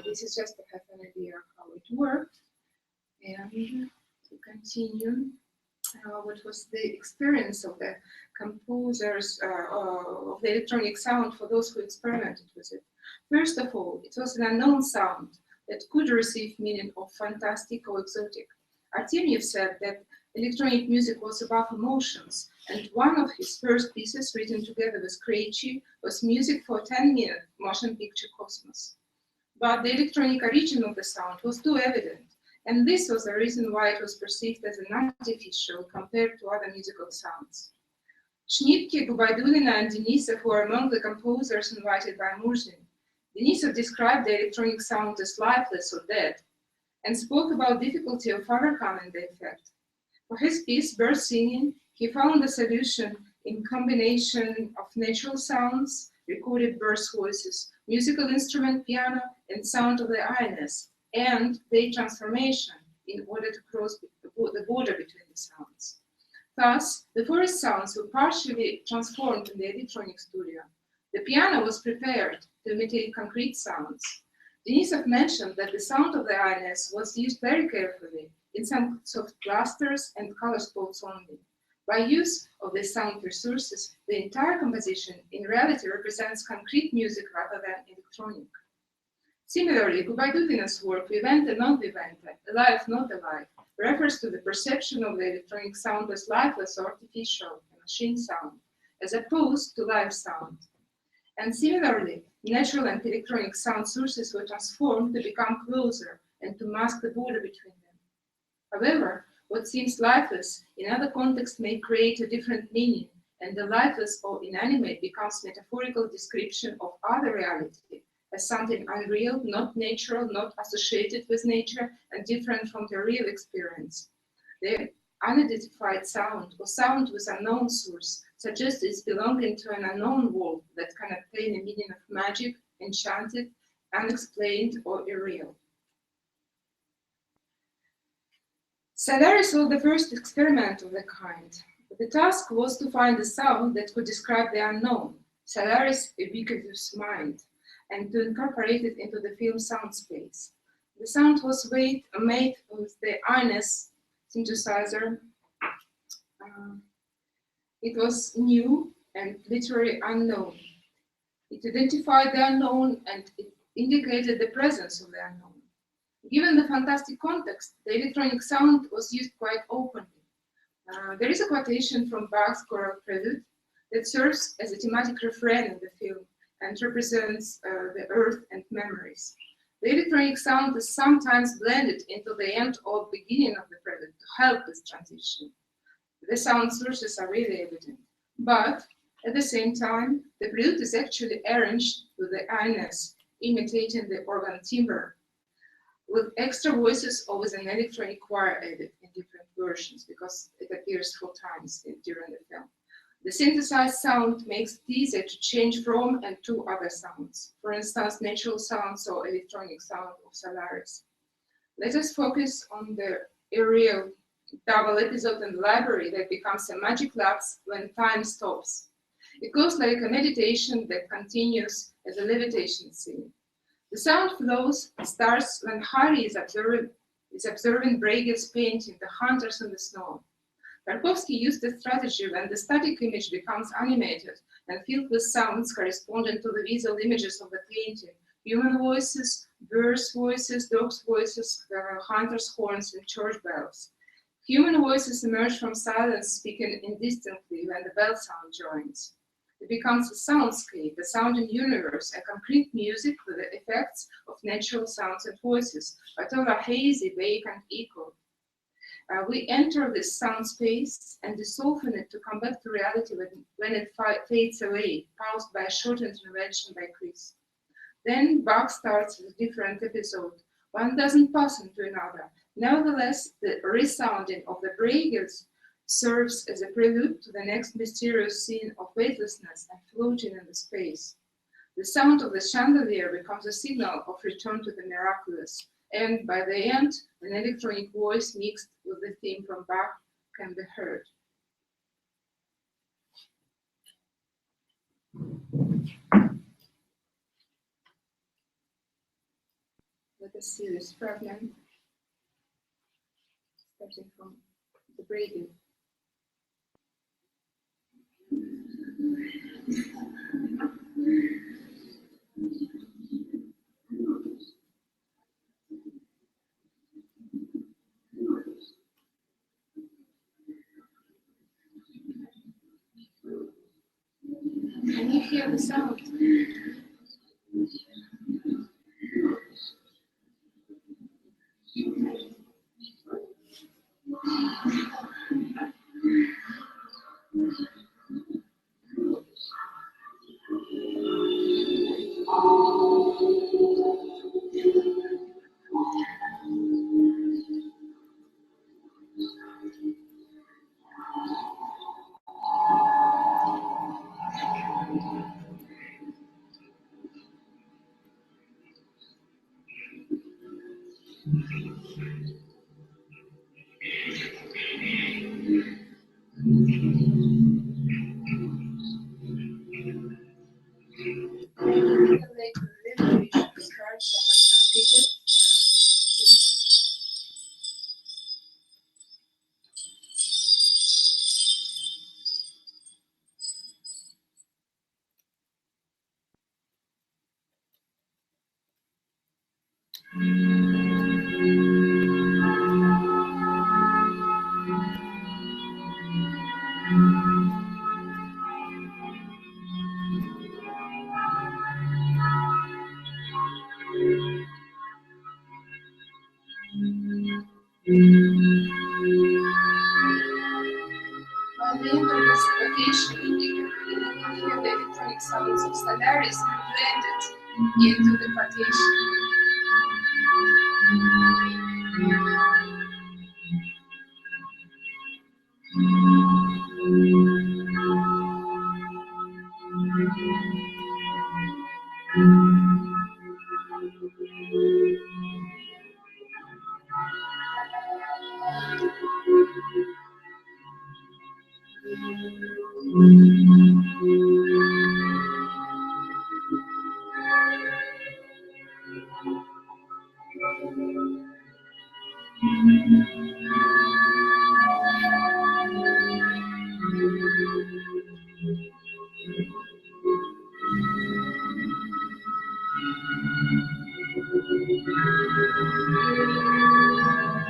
This is just to have an idea of how it worked. And to continue, what was the experience of the composers of the electronic sound for those who experimented with it? First of all, it was an unknown sound that could receive meaning of fantastic or exotic. Artemiev said that electronic music was about emotions, and one of his first pieces written together with Krejci was music for a 10-minute motion picture Cosmos. But the electronic origin of the sound was too evident, and this was the reason why it was perceived as an artificial compared to other musical sounds. Schnittke, Gubaidulina, and Denisov were among the composers invited by Murzin. Denisov described the electronic sound as lifeless or dead, and spoke about difficulty of overcoming the effect. For his piece, Bird Singing, he found a solution in combination of natural sounds, recorded birds' voices, musical instrument, piano, and sound of the INS, and their transformation in order to cross the border between the sounds. Thus, the forest sounds were partially transformed in the electronic studio. The piano was prepared to imitate concrete sounds. Denisov mentioned that the sound of the INS was used very carefully in some soft clusters and color spots only. By use of the sound resources, the entire composition in reality represents concrete music rather than electronic. Similarly, Gubaidulina's work, Vivente non vivente, alive not alive, refers to the perception of the electronic sound as lifeless or artificial, a machine sound, as opposed to live sound. And similarly, natural and electronic sound sources were transformed to become closer and to mask the border between them. However, what seems lifeless in other contexts may create a different meaning, and the lifeless or inanimate becomes metaphorical description of other reality, as something unreal, not natural, not associated with nature, and different from the real experience. The unidentified sound, or sound with unknown source, suggests its belonging to an unknown world that can obtain a meaning of magic, enchanted, unexplained, or irreal. Solaris was the first experiment of the kind. The task was to find a sound that could describe the unknown, Solaris' ubiquitous mind, and to incorporate it into the film sound space. The sound was made with the INS synthesizer. It was new and literally unknown. It identified the unknown and it indicated the presence of the unknown. Given the fantastic context, the electronic sound was used quite openly. There is a quotation from Bach's choral prelude that serves as a thematic refrain in the film and represents the earth and memories. The electronic sound is sometimes blended into the end or beginning of the prelude to help this transition. the sound sources are really evident. But at the same time, the prelude is actually arranged with the I-ness, imitating the organ timbre, with extra voices or with an electronic choir added in different versions, because it appears 4 times during the film. The synthesized sound makes it easier to change from and to other sounds, for instance, natural sounds or electronic sound of Solaris. Let us focus on the Irreal double episode in the library that becomes a magic lapse when time stops. It goes like a meditation that continues as a levitation scene. The sound flows starts when Harry is observing Bregel's painting, The Hunters in the Snow. Tarkovsky used the strategy when the static image becomes animated and filled with sounds corresponding to the visual images of the painting: human voices, birds' voices, dogs' voices, hunters' horns, and church bells. Human voices emerge from silence, speaking indistinctly when the bell sound joins. It becomes a soundscape, a sounding universe, a complete music with the effects of natural sounds and voices, but all are hazy, vague, and equal. We enter this sound space and dissolve in it to come back to reality when it fades away, paused by a short intervention by Chris. Then Bach starts a different episode. One doesn't pass into another. Nevertheless, the resounding of the Breagers serves as a prelude to the next mysterious scene of weightlessness and floating in the space. The sound of the chandelier becomes a signal of return to the miraculous, and by the end, an electronic voice mixed with the theme from Bach can be heard. Let us see this fragment, starting from the Breagel. Can you hear the sound? By the end of this vacation, you can hear the electronic sounds of Solaris blended into the partition.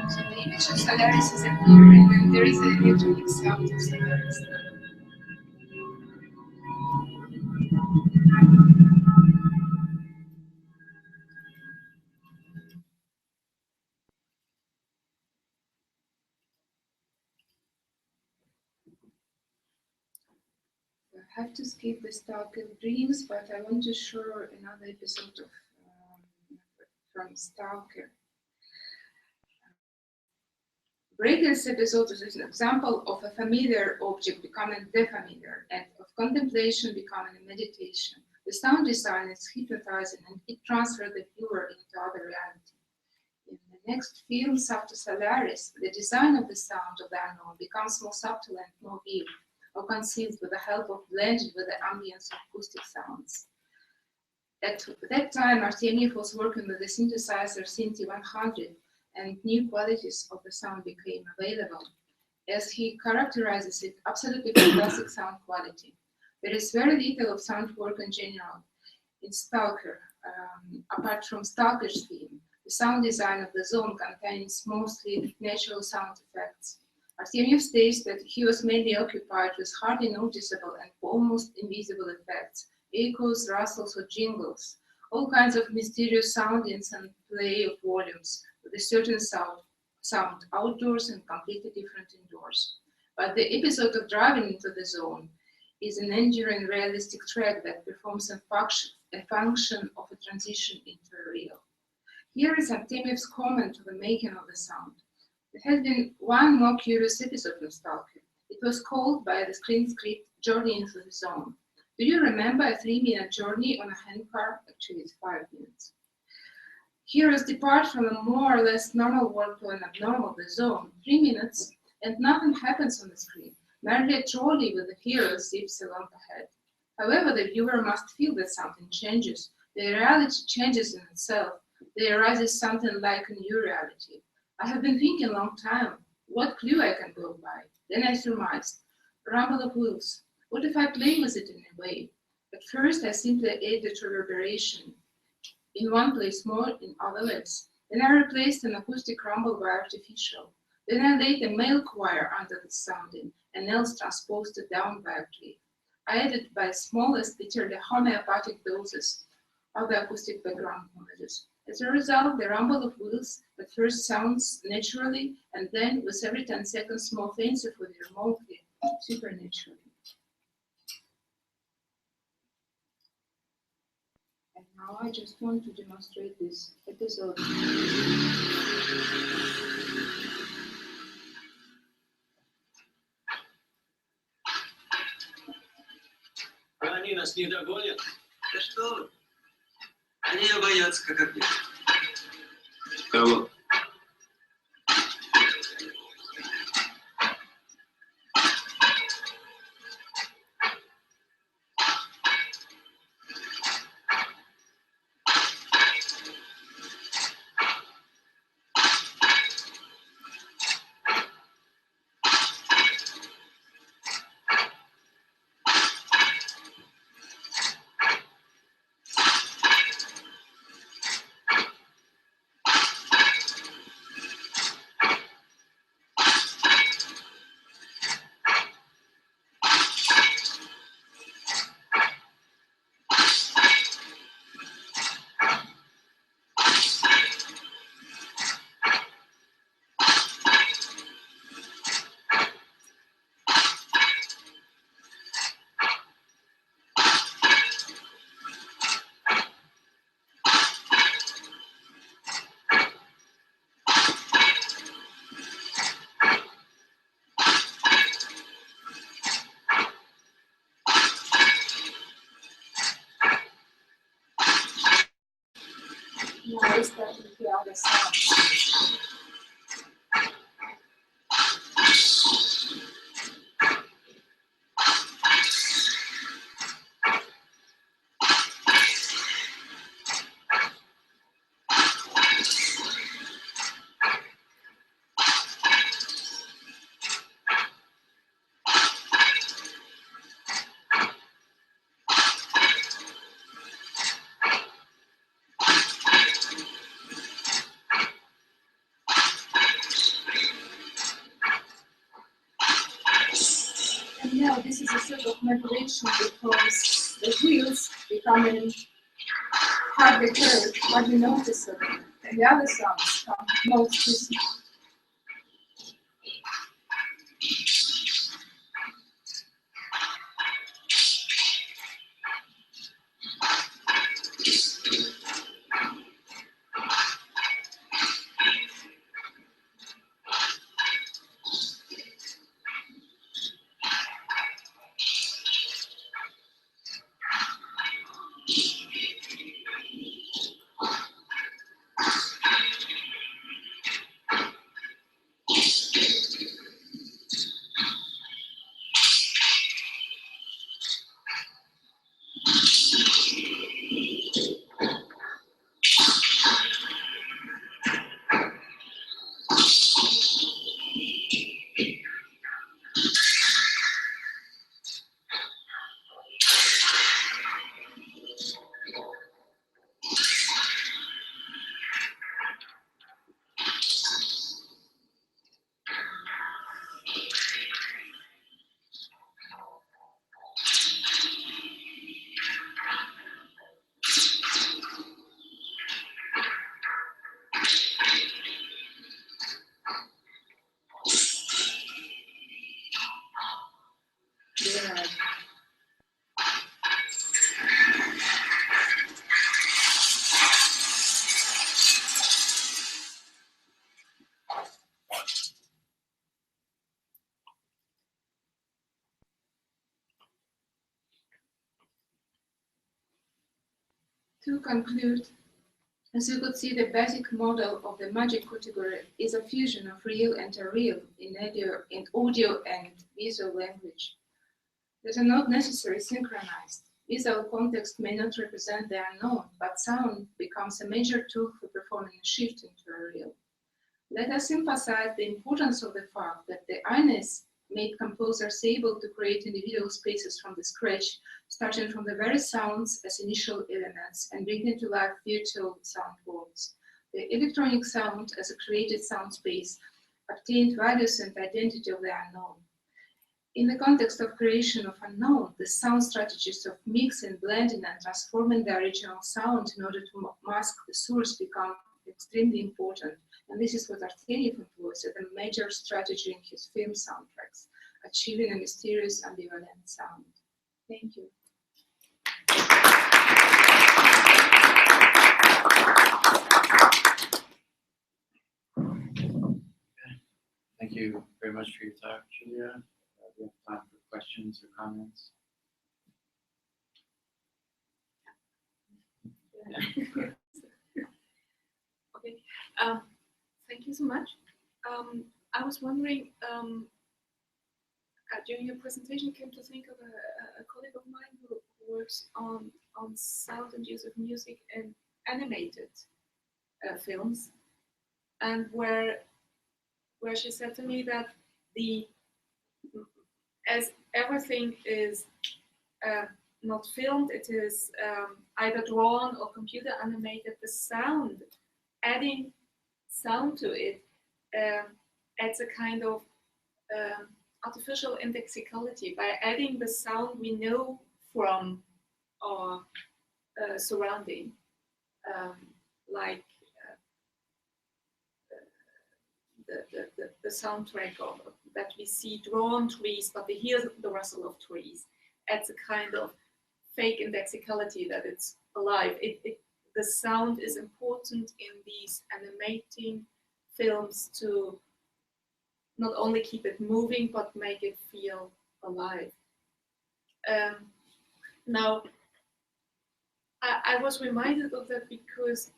So the image of Solaris is appearing, and there is an electronic sound of Solaris. have to skip the Stalker Dreams, but I want to show another episode of from Stalker. Breaker's episode is an example of a familiar object becoming defamiliar and of contemplation becoming a meditation. The sound design is hypnotizing and it transfers the viewer into other reality. In the next film, After Solaris, the design of the sound of the unknown becomes more subtle and more vivid, or conceived with the help of blending with the ambience of acoustic sounds. At that time, Artemiev was working with the synthesizer Synthi 100, and new qualities of the sound became available. As he characterizes it, absolutely fantastic sound quality. There is very little of sound work in general in Stalker. Apart from Stalker's theme, the sound design of the zone contains mostly natural sound effects. Artemiev states that he was mainly occupied with hardly noticeable and almost invisible effects, echoes, rustles, or jingles, all kinds of mysterious soundings and play of volumes, with a certain sound outdoors and completely different indoors. But the episode of driving into the zone is an enduring realistic track that performs a function of a transition into a real. Here is Artemiev's comment to the making of the sound. There has been one more curious episode of Stalker. It was called by the screen script Journey into the Zone. Do you remember a 3-minute journey on a handcar? Actually, it's 5 minutes. Heroes depart from a more or less normal world to an abnormal the zone, 3 minutes, and nothing happens on the screen. Merely a trolley with the hero zips along ahead. However, the viewer must feel that something changes. The reality changes in itself. There arises something like a new reality. I have been thinking a long time, what clue I can go by. Then I surmised, rumble of wheels. What if I play with it in a way? At first, I simply added reverberation. In one place more, in other less. Then I replaced an acoustic rumble by artificial. Then I laid a male choir under the sounding, and else transposed it down by octave. I added by smallest, literally homeopathic doses of the acoustic background noises. As a result, the rumble of wheels at first sounds naturally, and then, with every 10 seconds, more fancifully, remotely, supernaturally. And now I just want to demonstrate this episode. Они нас не догонят. Да что? Они боятся, как огня. Кого? Now I start to hear other sounds. Now this is a sort of modulation because the wheels becoming hardly heard, hardly noticeable, and the other sounds come most distant. To conclude, as you could see, the basic model of the magic category is a fusion of real and irreal in audio and visual language that are not necessarily synchronized. Visual context may not represent the unknown, but sound becomes a major tool for performing a shift into a real. Let us emphasize the importance of the fact that the INS made composers able to create individual spaces from the scratch, starting from the very sounds as initial elements and bringing to life virtual sound worlds. The electronic sound as a created sound space obtained values and identity of the unknown. In the context of creation of unknown, the sound strategies of mixing, blending, and transforming the original sound in order to mask the source become extremely important. And this is what Artseniev employs as a major strategy in his film soundtracks, achieving a mysterious ambivalent sound. Thank you. Thank you very much for your talk, Julia. We have time for questions or comments. Okay, thank you so much. I was wondering, during your presentation, I came to think of a colleague of mine who works on sound and use of music in animated films, and where she said to me that as everything is not filmed, it is either drawn or computer animated, the sound, adding sound to it adds a kind of artificial indexicality. By adding the sound we know from our surrounding, like the soundtrack of that we see drawn trees, but we hear the rustle of trees, adds a kind of fake indexicality that it's alive. The sound is important in these animating films to not only keep it moving, but make it feel alive. Now, I was reminded of that because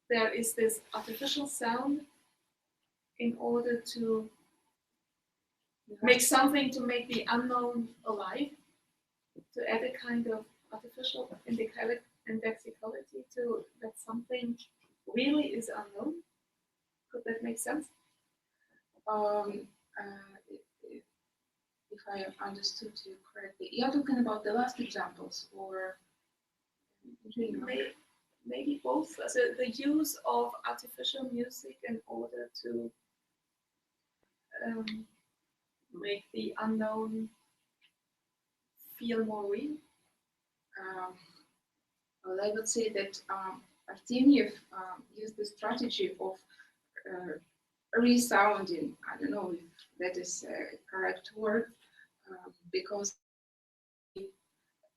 there is this artificial sound in order to make something, to make the unknown alive, to add a kind of artificial indexicality to that something really is unknown. Could that make sense? If I understood you correctly, you're talking about the last examples, or maybe both. So the use of artificial music in order to make the unknown feel more real. Well, I would say that Artseniev used the strategy of resounding. I don't know if that is a correct word, because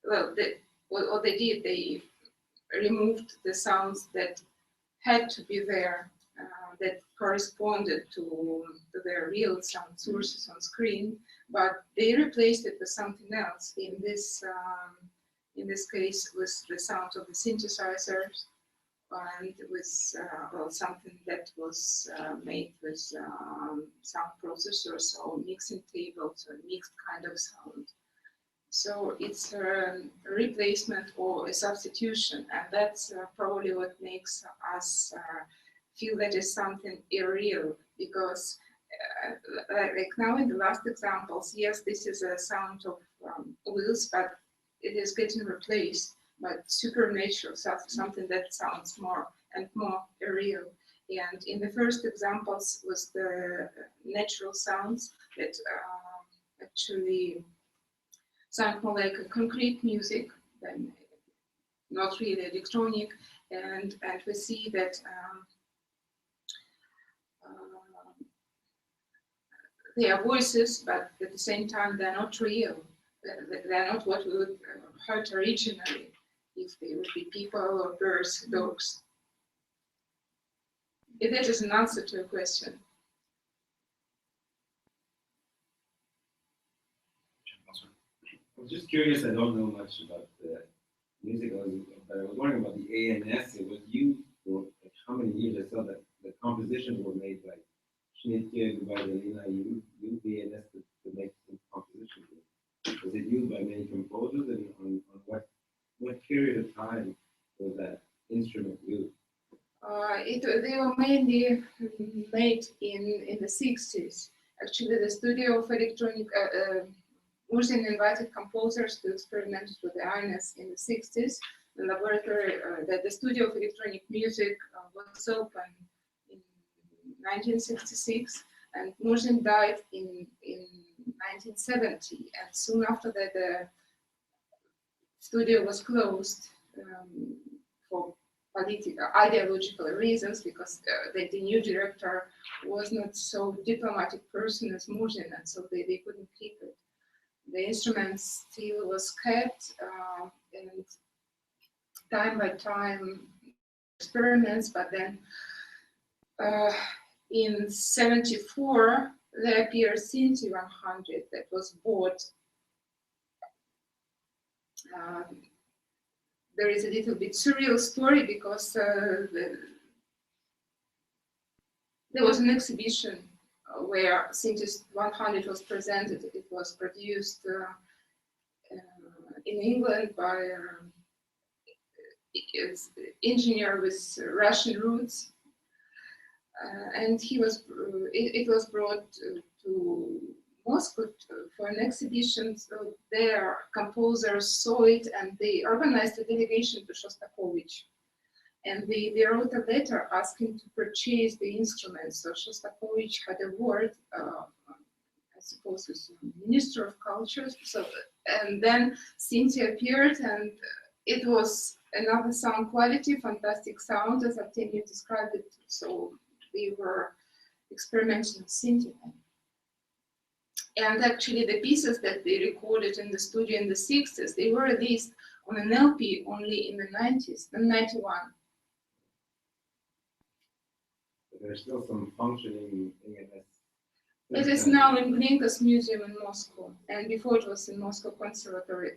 what they did, they removed the sounds that had to be there, that corresponded to their real sound sources on screen, but they replaced it with something else. In this case, with the sound of the synthesizers, and with something that was made with sound processors or mixing tables or mixed kind of sound. So it's a replacement or a substitution, and that's probably what makes us feel that is something irreal, because like now in the last examples, yes, this is a sound of wheels, but it is getting replaced by supernatural, something that sounds more and more irreal. And in the first examples was the natural sounds that actually sound more like a concrete music than not really electronic, and we see that they are voices, but at the same time they're not real. They're not what we would heard originally, if they would be people or birds, dogs. If that is an answer to a question. I'm just curious, I don't know much about music. But I was wondering about the ANS. It was used for like, how many years? I saw that the compositions were made by Shpinitskaya, by Linneaus, used the ANS to make some compositions. Was it used by many composers, and on what period of time was that instrument used? They were mainly made in the 60s. Actually, the studio of electronic Murzin invited composers to experiment with the INS in the 60s. The laboratory, the studio of electronic music was opened in 1966, and Murzin died in 1970. And soon after that, the studio was closed for political, ideological reasons, because the new director was not so diplomatic person as Murzin, and so they couldn't keep it. The instrument still was kept, and time by time experiments, but then in '74 there appeared Synthi 100 that was bought. There is a little bit surreal story because there was an exhibition where Synthi 100 was presented. It was produced in England by an engineer with Russian roots, and it was brought to Moscow for an exhibition. So their composers saw it, and they organized a delegation to Shostakovich. And they wrote a letter asking to purchase the instruments. So Shostakovich had a word, I suppose, with the Minister of Culture. So, and then Synthi appeared, and it was another sound quality, fantastic sound, as Artemiev described it. So we were experimenting with Synthi. And actually, the pieces that they recorded in the studio in the 60s, they were released on an LP only in the 90s, in 91. There's still some functioning ANS. It is now in Linneaus Museum in Moscow, and before it was in Moscow Conservatory.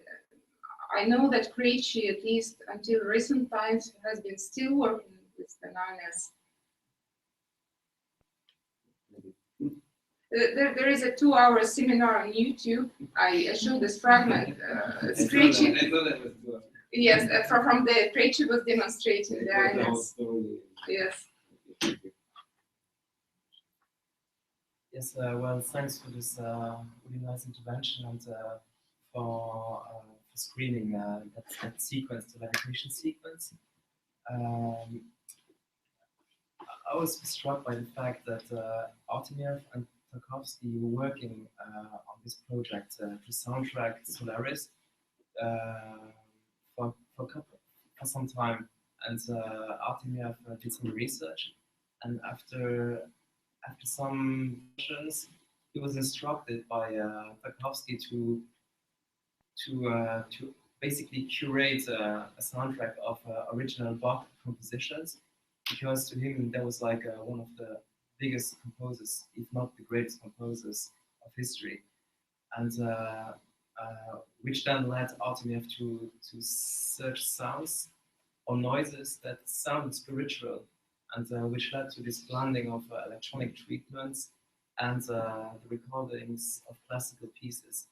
I know that CRIalt, at least until recent times, has been still working with the ANS. There is a 2-hour seminar on YouTube. I showed this fragment. Yes, from the CRIalt was demonstrating the ANS. Yes. Yes, well, thanks for this really nice intervention and for screening that sequence, the levitation sequence. I was struck by the fact that Artemiev and Tarkovsky were working on this project to soundtrack Solaris for some time, and Artemiev did some research, and after some sessions, he was instructed by Tarkovsky to basically curate a soundtrack of original Bach compositions, because to him that was like one of the biggest composers, if not the greatest composers of history, and which then led Artemiev to search sounds or noises that sound spiritual, and which led to this blending of electronic treatments and the recordings of classical pieces.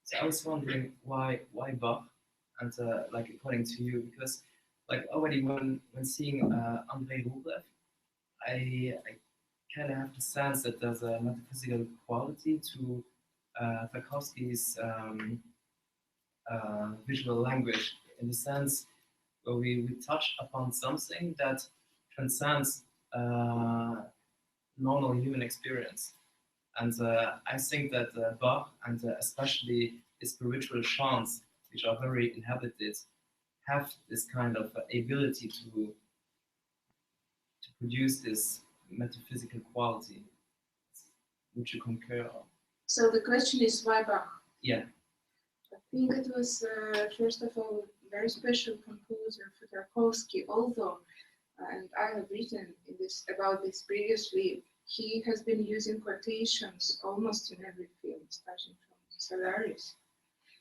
So I was wondering why Bach, and like according to you, because like already when seeing Andrei Rublev, I kind of have the sense that there's a metaphysical quality to Tarkovsky's visual language, in the sense where we touch upon something that transcends normal human experience. And I think that Bach, and especially the spiritual chants, which are very inhabited, have this kind of ability to produce this metaphysical quality. Would you concur? So the question is why Bach? Yeah. I think it was, first of all, a very special composer for Tarkovsky, although, and I have written about this previously, he has been using quotations almost in every film, starting from Solaris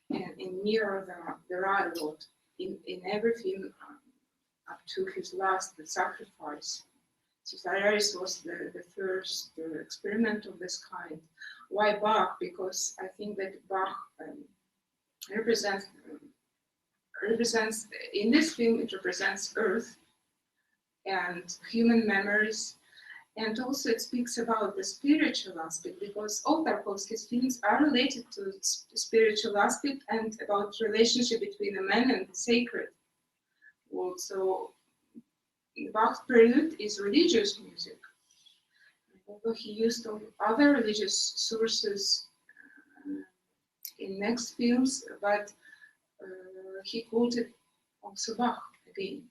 and in Mirror the Real World. in every film up to his last, The Sacrifice. Solaris was the first experiment of this kind. Why Bach? Because I think that Bach represents, in this film, it represents Earth and human memories, and also it speaks about the spiritual aspect, because all Tarkovsky's films are related to the spiritual aspect and about relationship between the man and the sacred. Also, Bach's prelude is religious music. Although he used other religious sources in next films, but he quoted also Bach again.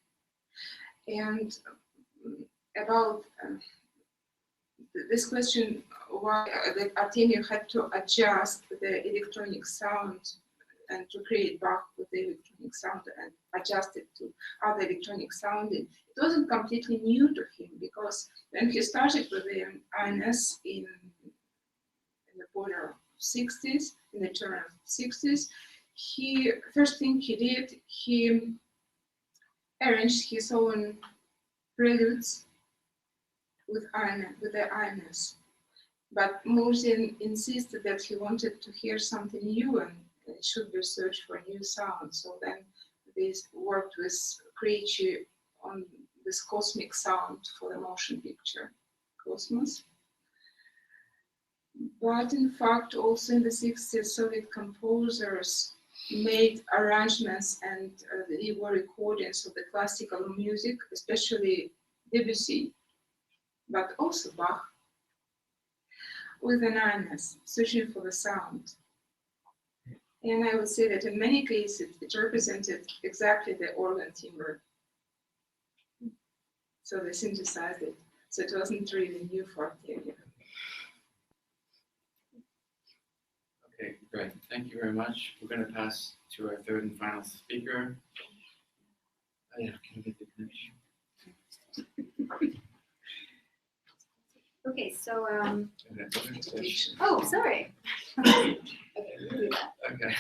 And about this question, why that Artemiev had to adjust the electronic sound and to create Bach with the electronic sound and adjust it to other electronic sounding. It wasn't completely new to him, because when he started with the INS in the border of 60s, in the turn of 60s, first thing he did, he arranged his own preludes with the INS. But Mosin insisted that he wanted to hear something new and it should be searched for new sound. So then they worked with CRIalt on this cosmic sound for the motion picture, Cosmos. But in fact, also in the 60s, Soviet composers made arrangements and they were recordings of the classical music, especially Debussy, but also Bach, with an INS, searching for the sound. And I would say that in many cases, it represented exactly the organ timbre. So they synthesized it. So it wasn't really new for Artemiev. Okay, great. Thank you very much. We're going to pass to our third and final speaker. Oh, yeah, can I get the connection? Okay, so Okay. oh, sorry. Okay, we'll do that. Okay.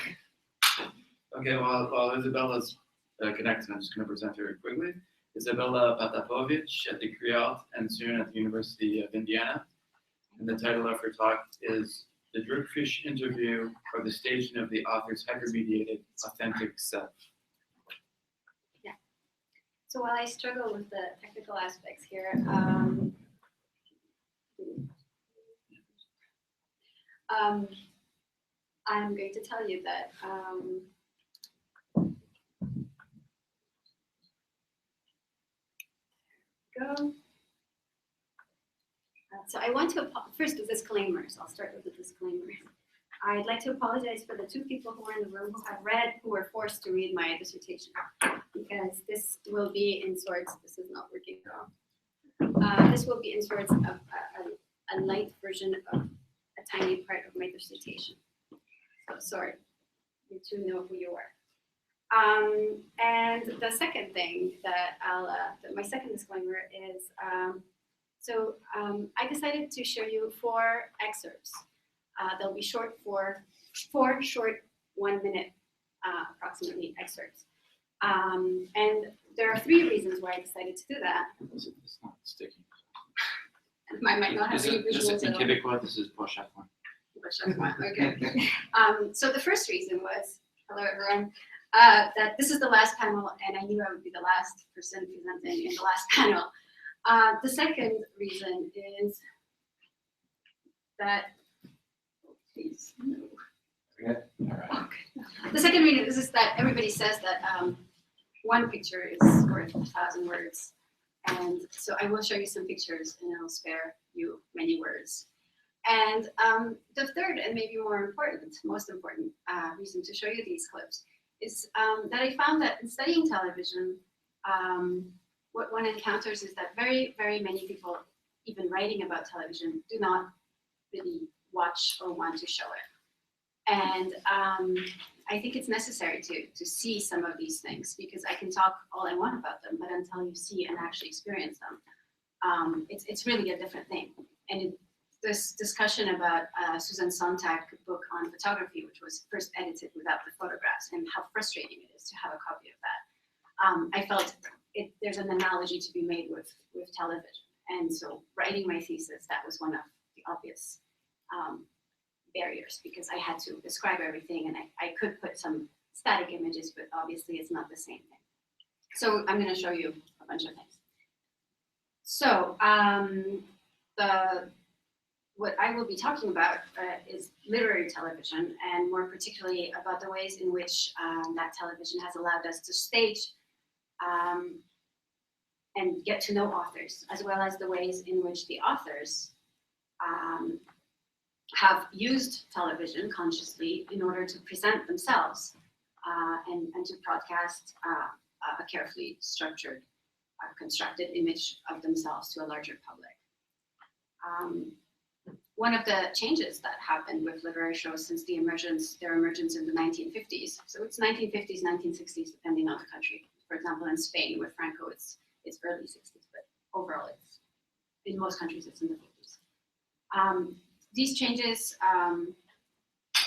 Okay, while Izabela's connecting, I'm just going to present her quickly. Izabela Potapowicz at the CRIalt and soon at the University of Indiana. And the title of her talk is The Druckfrisch Interview, or the Staging of the Author's Hypermediated Authentic Self. Yeah. So while I struggle with the technical aspects here, I'm going to tell you that so I want to first the disclaimers. I'll start with the disclaimers. I'd like to apologize for the two people who were in the room who were forced to read my dissertation, because this will be in sorts. This is not working at all. This will be in sorts of a light version of a tiny part of my dissertation. So sorry, you two know who you are. And the second thing that my second disclaimer is, I decided to show you 4 excerpts. They'll be short four short 1 minute approximately excerpts. And there are 3 reasons why I decided to do that. It's not sticky. I might not have any visuals in at all. Québécois, this is pochette one. Okay. So the first reason was, hello everyone, that this is the last panel and I knew I would be the last person presenting in the last panel. The second reason is that, please, no. Okay. All right. Okay. The second reason is that everybody says that one picture is worth 1,000 words. And so I will show you some pictures and I'll spare you many words. And the third and maybe most important reason to show you these clips is that I found that in studying television, what one encounters is that very, very many people, even writing about television, do not really watch or want to show it. And I think it's necessary to see some of these things, because I can talk all I want about them, but until you see and actually experience them, it's really a different thing. And this discussion about Susan Sontag's book on photography, which was first edited without the photographs, and how frustrating it is to have a copy of that. I felt there's an analogy to be made with television. And so writing my thesis, that was one of the obvious barriers, because I had to describe everything, and I could put some static images, but obviously it's not the same thing. So I'm going to show you a bunch of things. So what I will be talking about is literary television, and more particularly about the ways in which that television has allowed us to stage and get to know authors, as well as the ways in which the authors have used television consciously in order to present themselves and to broadcast a carefully structured, constructed image of themselves to a larger public. One of the changes that happened with literary shows since their emergence in the 1950s, so it's 1950s, 1960s, depending on the country. For example, in Spain with Franco, it's early 60s, but overall, it's in most countries it's in the 50s. These changes,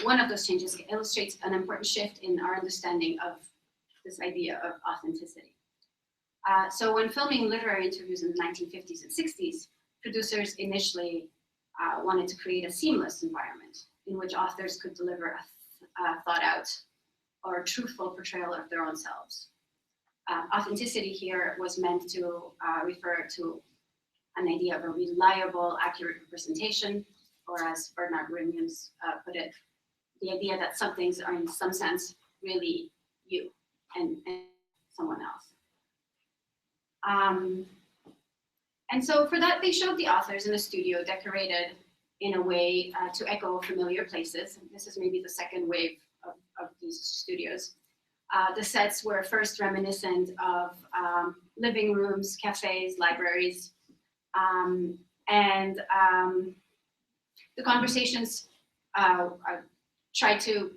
one of those changes illustrates an important shift in our understanding of this idea of authenticity. So when filming literary interviews in the 1950s and 60s, producers initially wanted to create a seamless environment in which authors could deliver a thought out or truthful portrayal of their own selves. Authenticity here was meant to refer to an idea of a reliable, accurate representation, or as Bernard Williams put it, the idea that some things are in some sense really you and someone else. And so for that, they showed the authors in a studio decorated in a way to echo familiar places. This is maybe the second wave of these studios. The sets were first reminiscent of living rooms, cafes, libraries, and the conversations tried to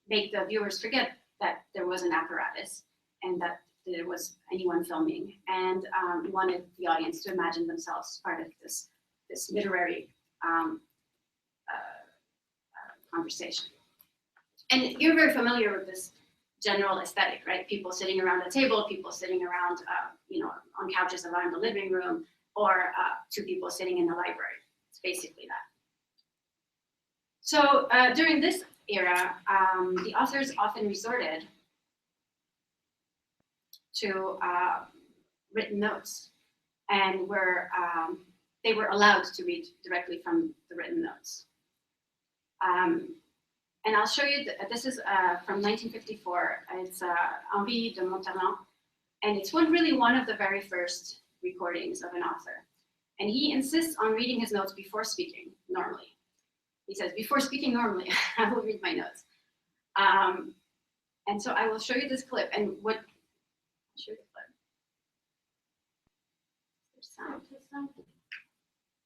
make the viewers forget that there was an apparatus and that there was anyone filming, and wanted the audience to imagine themselves part of this literary conversation. And you're very familiar with this general aesthetic, right? People sitting around a table, people sitting around, on couches around the living room, or two people sitting in the library. It's basically that. So during this era, the authors often resorted to written notes, and they were allowed to read directly from the written notes. And I'll show you, this is from 1954. It's Henri de Montalon, and it's really one of the very first recordings of an author. And he insists on reading his notes before speaking, normally. He says, before speaking normally, I will read my notes. And so I will show you this clip, and what, show the clip.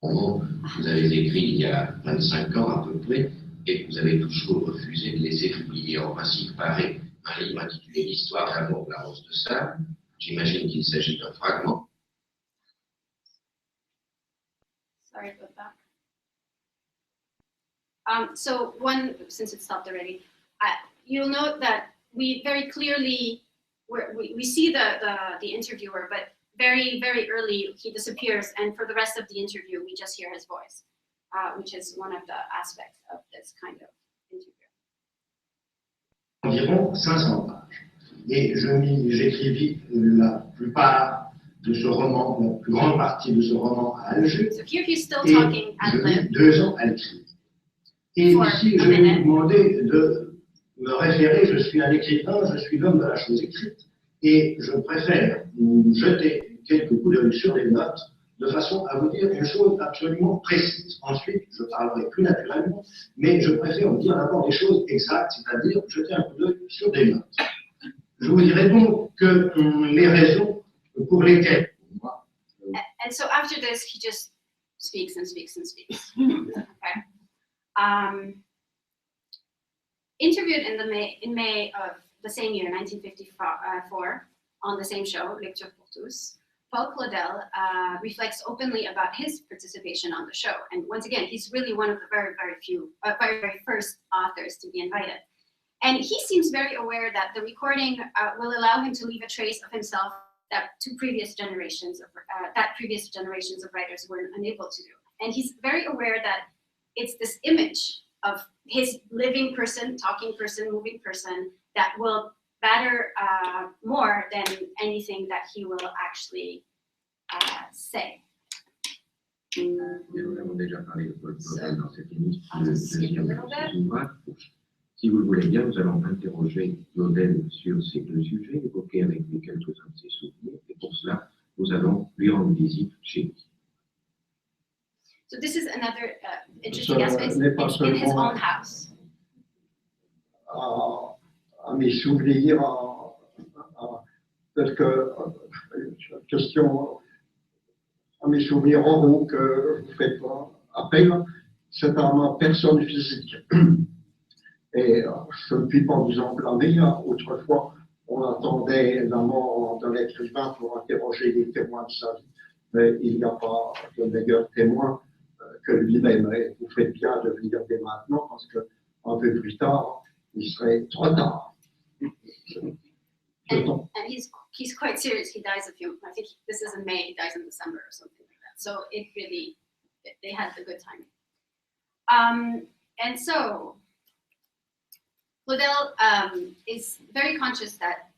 Vous avez écrit il y a 25 ans à peu près, et que vous avez toujours refusé de laisser publier en principe pareil un livre intitulé L'histoire d'amour de la rose de sable. J'imagine qu'il s'agit d'un fragment. Sorry about that. So since it stopped already, you'll note that we very clearly, we see the interviewer, but very, very early he disappears, and for the rest of the interview, we just hear his voice, which is one of the aspects of this kind of interview. Environ 500 pages. Et j'écrivis la plupart de ce roman, la plus grande partie de ce roman à Alger. So here he's still et talking ad je lib. mis 2 ans à l'écrire. Et ici, je vais vous demander de me référer, je suis un écrivain, je suis l'homme de la chose écrite, et je préfère jeter quelques coups d'œil sur les notes de façon à vous dire une chose absolument précise. Ensuite, je parlerai plus naturellement, mais je préfère vous dire d'abord des choses exactes, c'est-à-dire jeter un coup d'œil sur des notes. Je vous dirai donc que les raisons pour lesquelles, pour moi, And so after this, he just speaks and speaks and speaks. Okay. Interviewed in May of the same year, 1954, on the same show, Lecture pour tous, Paul Claudel reflects openly about his participation on the show. And once again, he's really one of the very, very first authors to be invited. And he seems very aware that the recording will allow him to leave a trace of himself that previous generations of writers were unable to do. And he's very aware that it's this image of his living person, talking person, moving person that will matter more than anything that he will actually say. Nous avons déjà parlé de Paul Claudel dans cette émission. I'll just skip a little bit. Si vous le voulez bien, nous allons interroger Claudel sur ces deux sujets, évoquer avec lui quelques-uns de ses souvenirs, et pour cela, nous allons lui rendre visite chez lui. So this is another interesting aspect. It's in his own house. À mes souvenirs, peut-être que question à mes souvenirs oraux que vous faites appel, c'est à ma personne physique. Et je ne puis pas vous en blâmer. Autrefois, on attendait la mort de l'écrivain pour interroger les témoins de sa vie. Mais il n'y a pas de meilleur témoin que lui-même. Et vous faites bien de venir dès maintenant parce qu'un peu plus tard, il serait trop tard. And he's quite serious. He dies I think this is in May, he dies in December or something like that. So it really, they had the good timing. And so, Claudel is very conscious that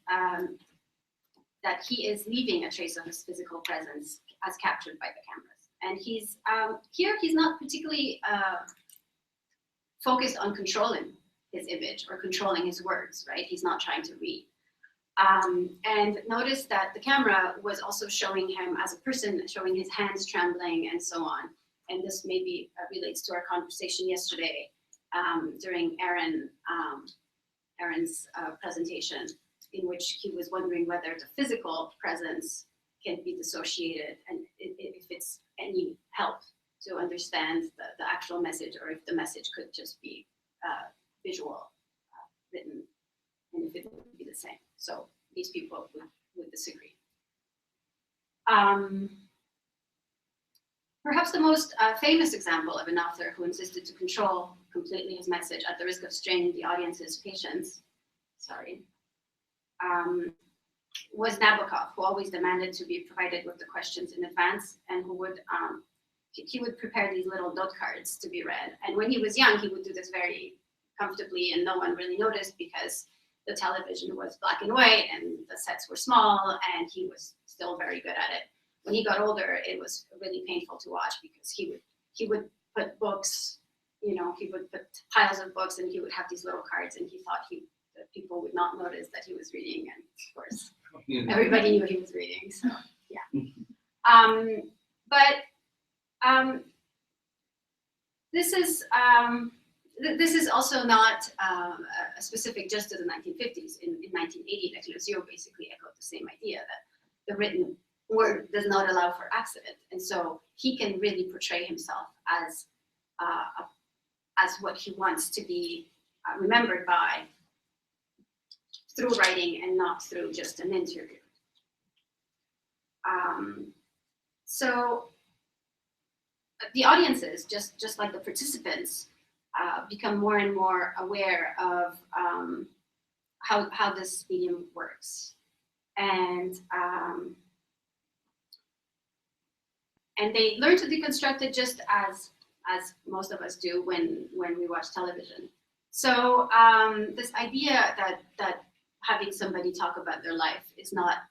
that he is leaving a trace of his physical presence as captured by the cameras. And he's he's not particularly focused on controlling his image or controlling his words, right? He's not trying to read. And notice that the camera was also showing him as a person, showing his hands trembling and so on. And this maybe relates to our conversation yesterday during Aaron's presentation, in which he was wondering whether the physical presence can be dissociated and if it's any help to understand the actual message, or if the message could just be visual, written, and if it would be the same. So these people would disagree. Perhaps the most famous example of an author who insisted to control completely his message at the risk of straining the audience's patience, was Nabokov, who always demanded to be provided with the questions in advance, and who would he would prepare these little note cards to be read. And when he was young, he would do this very comfortably, and no one really noticed because the television was black and white and the sets were small, and he was still very good at it. When he got older, it was really painful to watch because he would put books, he would put piles of books, and he would have these little cards, and he thought that people would not notice that he was reading, and of course, everybody knew he was reading. So yeah, this is also not specific just to the 1950s. In 1980, Leclerc basically echoed the same idea that the written word does not allow for accident, and so he can really portray himself as what he wants to be remembered by through writing and not through just an interview. So the audiences, just like the participants, become more and more aware of how this medium works, and they learn to deconstruct it just as most of us do when we watch television. So this idea that having somebody talk about their life is not,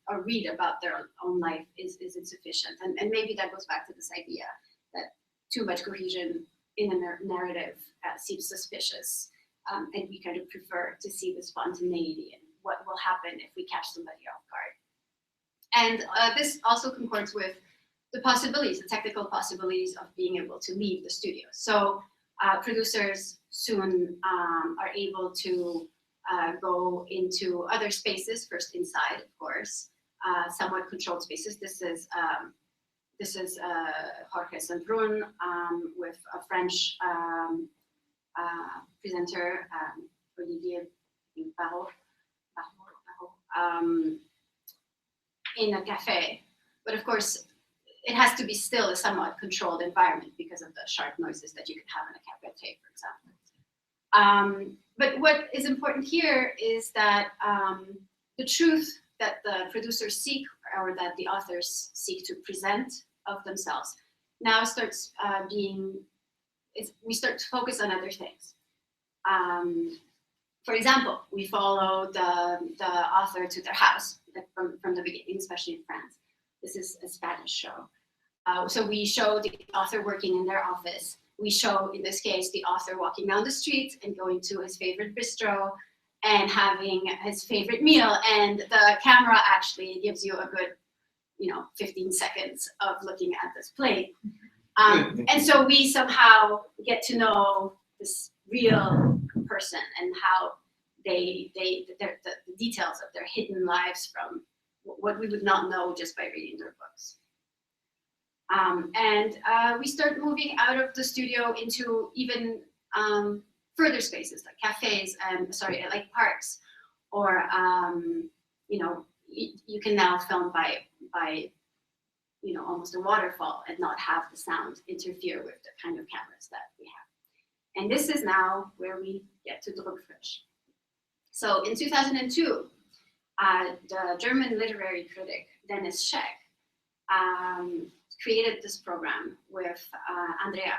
or read about their own life is insufficient. And maybe that goes back to this idea that too much cohesion in a narrative seems suspicious, and we kind of prefer to see the spontaneity and what will happen if we catch somebody off guard. And this also concords with the possibilities, the technical possibilities of being able to leave the studio. So producers soon are able to go into other spaces, first inside, of course, somewhat controlled spaces. This is Jorge Sandrun with a French presenter, Olivier Barrault. in a cafe, but of course, it has to be still a somewhat controlled environment because of the sharp noises that you can have in a cafe, for example. But what is important here is that the truth that the producers seek, or that the authors seek to present of themselves, now starts we start to focus on other things. For example, we follow the author to their house from the beginning, especially in France. This is a Spanish show. So we show the author working in their office. We show, in this case, the author walking down the street and going to his favorite bistro and having his favorite meal. And the camera actually gives you a good, 15 seconds of looking at this plate. And so we somehow get to know this real person and how the details of their hidden lives from what we would not know just by reading their books. And we start moving out of the studio into even further spaces like cafes and like parks, or you can now film by almost a waterfall and not have the sound interfere with the kind of cameras that we have. And this is now where we get to Druckfrisch. So in 2002, the German literary critic Dennis Scheck created this program with Andrei,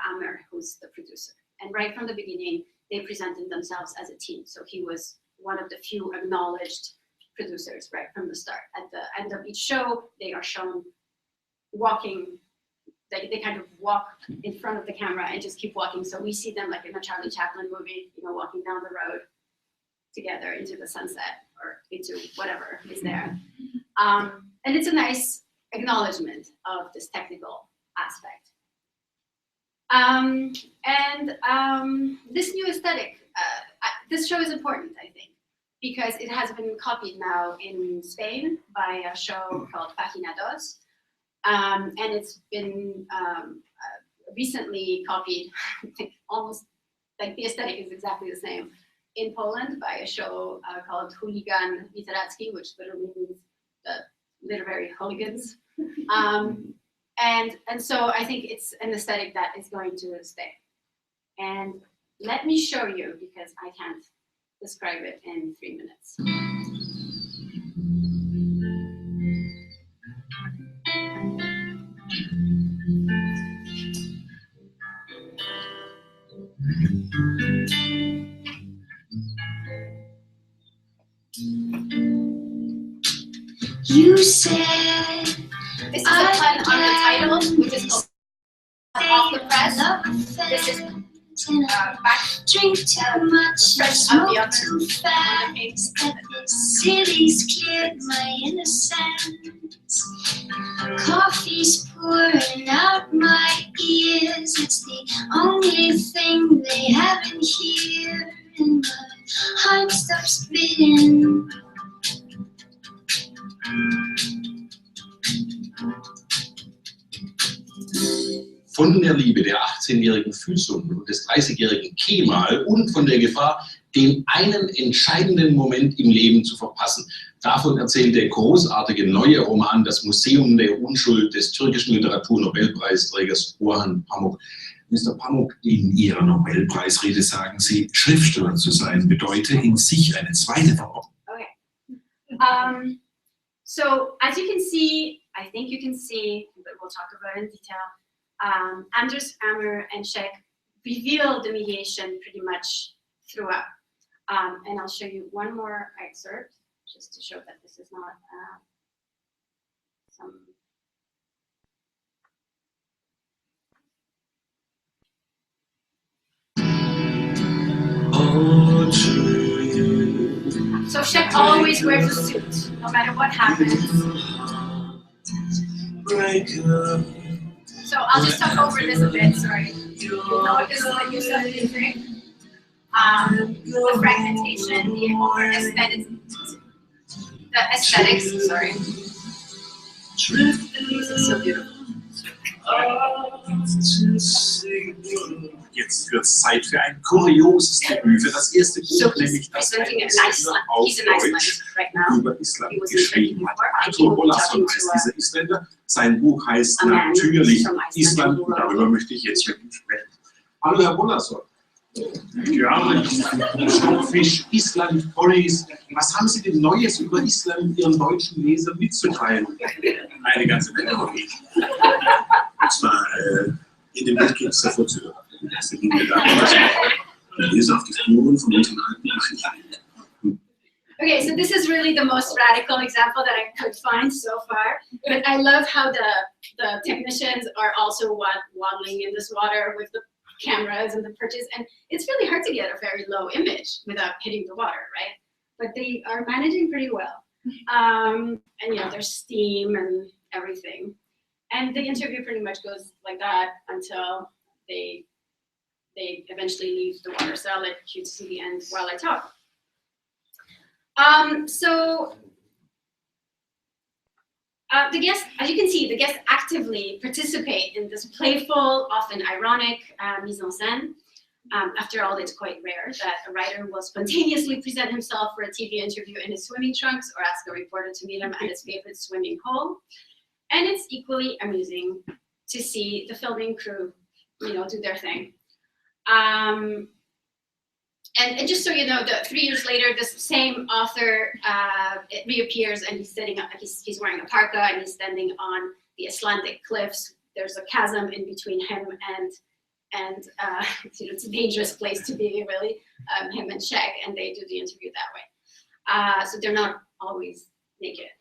who's the producer. And right from the beginning, they presented themselves as a team. So he was one of the few acknowledged producers right from the start. At the end of each show, they are shown walking, they kind of walk in front of the camera and just keep walking. So we see them like in a Charlie Chaplin movie, walking down the road together into the sunset or into whatever is there. And it's a nice acknowledgement of this technical aspect. This new aesthetic, this show is important, I think, because it has been copied now in Spain by a show called Fascinados. And it's been recently copied, almost like the aesthetic is exactly the same, in Poland by a show called Hooligan Literacki, which literally means the literary hooligans. And so I think it's an aesthetic that is going to stay. And let me show you, because I can't describe it in 3 minutes. You said this is a pun on the title, which is called Off the Press. This is back drink too much, fresh out the smoke oven. too fast. That the city's cleared my innocence. Coffee's pouring out my ears. It's the only thing they haven't here. And my heart stops beating. Von der Liebe der 18-jährigen Füßhunde und des 30-jährigen Kemal und von der Gefahr, den einen entscheidenden Moment im Leben zu verpassen. Davon erzählt der großartige neue Roman Das Museum der Unschuld des türkischen Literaturnobelpreisträgers Orhan Pamuk. Mr. Pamuk, in Ihrer Nobelpreisrede sagen Sie, Schriftsteller zu sein bedeutet in sich eine zweite Verordnung. Okay. So as you can see, I think you can see, but we'll talk about it in detail. Andrei and Scheck reveal the mediation pretty much throughout. And I'll show you one more excerpt just to show that this is not some. So Scheck always wears a suit, no matter what happens. So I'll just talk over this a bit, sorry. You know this is the use of music, the fragmentation, the over aesthetics, sorry. This is so beautiful. Jetzt wird es Zeit für ein kurioses Debüt, für das erste So Buch, nämlich das presenting in Isländer Iceland. auf He's in Iceland Deutsch right now. über Island He was in geschrieben Turkey hat. before. I think Arthur we'll be Ollason talking heißt to dieser Isländer. Sein Buch heißt a man natürlich from Iceland Island who und wrote darüber möchte ich jetzt mit ihm sprechen. Hallo Herr Ollason. Ja, Druckfrisch, Island, Porries. Was haben Sie denn Neues über Island Ihren deutschen Lesern mitzuteilen? Eine ganze Menge. Und zwar in dem Buch geht es davor zu hören. Lese auf die Spuren von unseren alten Geschichten. Okay, so this is really the most radical example that I could find so far. But I love how the technicians are also waddling in this water with the cameras and the perches, and it's really hard to get a very low image without hitting the water, right? But they are managing pretty well. And you know, there's steam and everything. And the interview pretty much goes like that until they eventually leave the water. So I'll let you see the end while I talk. The guests, as you can see, the guests actively participate in this playful, often ironic mise en scène. After all, it's quite rare that a writer will spontaneously present himself for a TV interview in his swimming trunks or ask a reporter to meet him at his favorite swimming hole. And it's equally amusing to see the filming crew, you know, do their thing. And just so you know, 3 years later, this same author it reappears, and he's sitting up. He's wearing a parka, and he's standing on the Icelandic cliffs. There's a chasm in between him and you know, it's a dangerous place to be, really. Him and Shek, and they do the interview that way. So they're not always naked.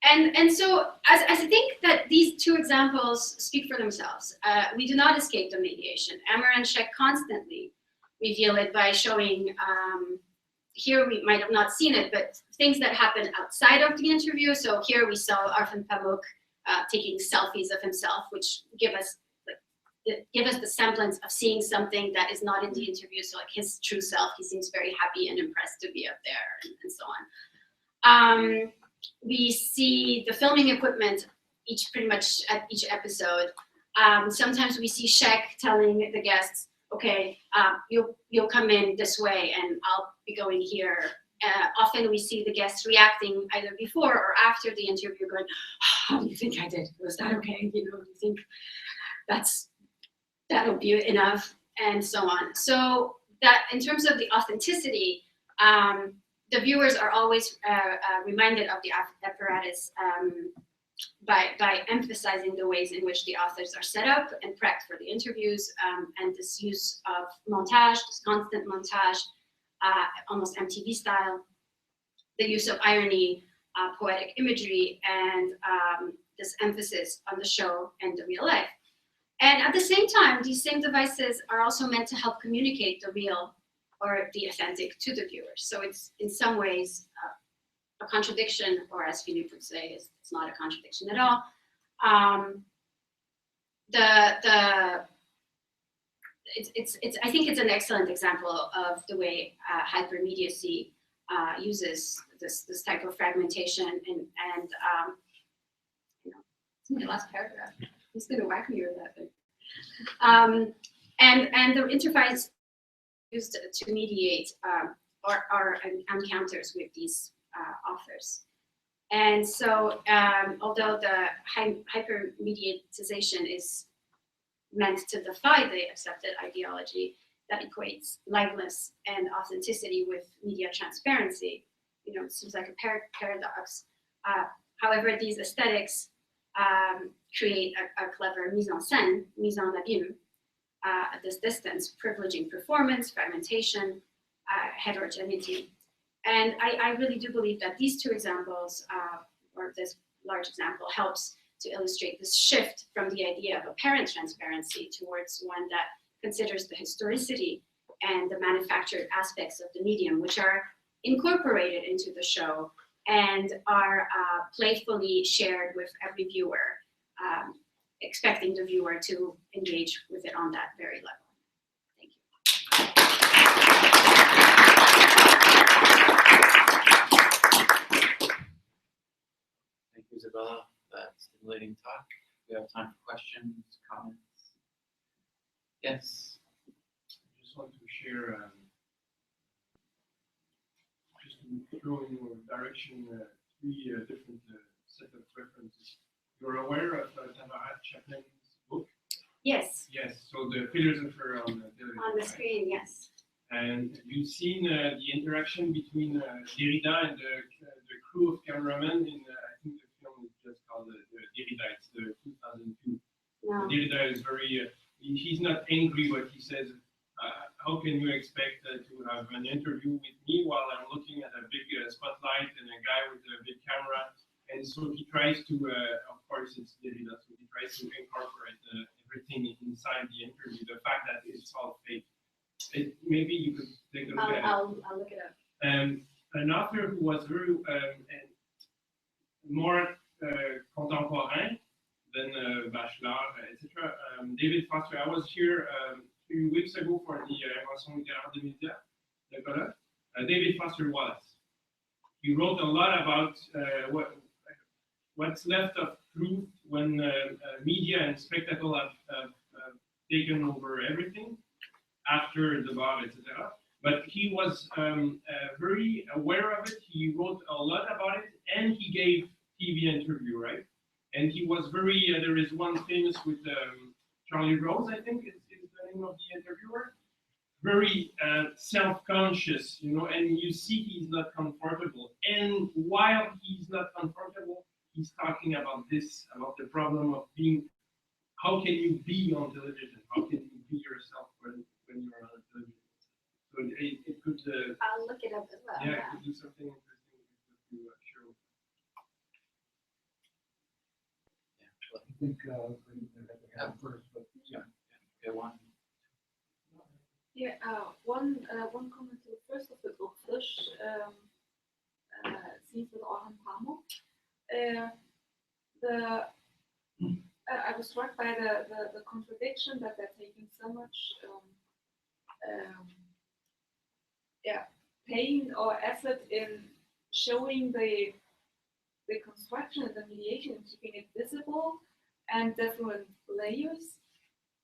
And so as I think that these two examples speak for themselves. We do not escape the mediation. Emmer and Shek constantly reveal it by showing, here we might have not seen it, but things that happen outside of the interview. So here we saw Arfan Pamuk taking selfies of himself, which give us the semblance of seeing something that is not in the interview. So like his true self, he seems very happy and impressed to be up there and so on. We see the filming equipment pretty much at each episode. Sometimes we see Shek telling the guests, okay, you'll come in this way and I'll be going here. Often we see the guests reacting either before or after the interview going, how do you think I did? Was that okay? You know, do you think that'll be enough? And so on. So that in terms of the authenticity, the viewers are always reminded of the apparatus by emphasizing the ways in which the authors are set up and prepped for the interviews, and this use of montage, this constant montage, almost MTV style, the use of irony, poetic imagery, and this emphasis on the show and the real life. And at the same time, these same devices are also meant to help communicate the real or the authentic to the viewers. So it's in some ways a contradiction, or as Philippe would say, it's not a contradiction at all. I think it's an excellent example of the way hypermediacy uses this type of fragmentation and you know, it's my last paragraph. He's gonna whack me with that thing. And the interface used to mediate our encounters with these authors. And so, although the hypermediatization is meant to defy the accepted ideology that equates liveness and authenticity with media transparency, you know, it seems like a paradox. However, these aesthetics create a clever mise en scène, mise en abîme, at this distance, privileging performance, fragmentation, heterogeneity. And I really do believe that these two examples, or this large example, helps to illustrate this shift from the idea of apparent transparency towards one that considers the historicity and the manufactured aspects of the medium, which are incorporated into the show and are playfully shared with every viewer, expecting the viewer to engage with it on that very level. Thank you. Thank you, Izabela, for that stimulating talk. We have time for questions, comments. Yes. I just want to share, just to throw in your direction, three different set of references. You're aware of Tamara Chapman's book? Yes. Yes, so the philosopher on the television. On the screen, yes. And you've seen the interaction between Derrida and the crew of cameramen in, I think the film is just called the Derrida, it's the 2002. No. Derrida is very, he's not angry, but he says, how can you expect to have an interview with me while I'm looking at a big spotlight and a guy with a big camera? And so he tries to, of course it's Derrida, so he tries to incorporate everything inside the interview, the fact that it's all fake. Maybe you could take a look at it. I'll look it up. An author who was very more contemporary than Bachelard, etc. David Foster. I was here a few weeks ago for the Invention littéraire des médias, the colloque. David Foster Wallace. He wrote a lot about what's left of truth when media and spectacle have taken over everything after the bar, etc. But he was very aware of it. He wrote a lot about it, and he gave TV interview, right? And he was very. There is one famous with Charlie Rose, I think is the name of the interviewer. Very self-conscious, you know, and you see he's not comfortable. And while he's not comfortable, he's talking about this, about the problem of being. How can you be on television? How can you be yourself when you're on television? So it could. I'll look it up as well. Yeah, it could do something interesting with you, sure. I think we have first, but yeah, okay, one. Yeah, one comment to the first of the Druckfrisch scenes with Orhan Pamuk. I was struck by the contradiction that they're taking so much pain or effort in showing the construction and the mediation and keeping it visible and different layers,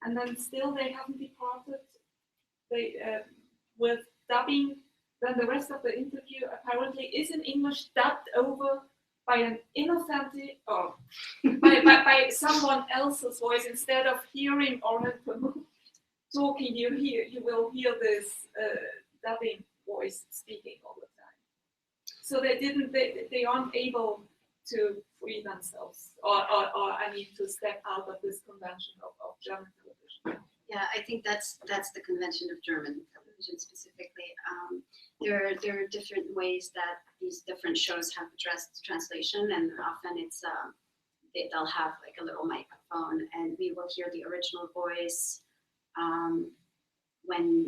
and then still they haven't departed with dubbing. Then the rest of the interview apparently is in English, dubbed over by an inauthentic or by someone else's voice. Instead of hearing Orhan Pamuk talking, you will hear this dubbing voice speaking all the time. So they aren't able to free themselves or I mean to step out of this convention of German television. Yeah, I think that's the convention of German television specifically. There are different ways that these different shows have addressed translation, and often it's they'll have like a little microphone, and we will hear the original voice when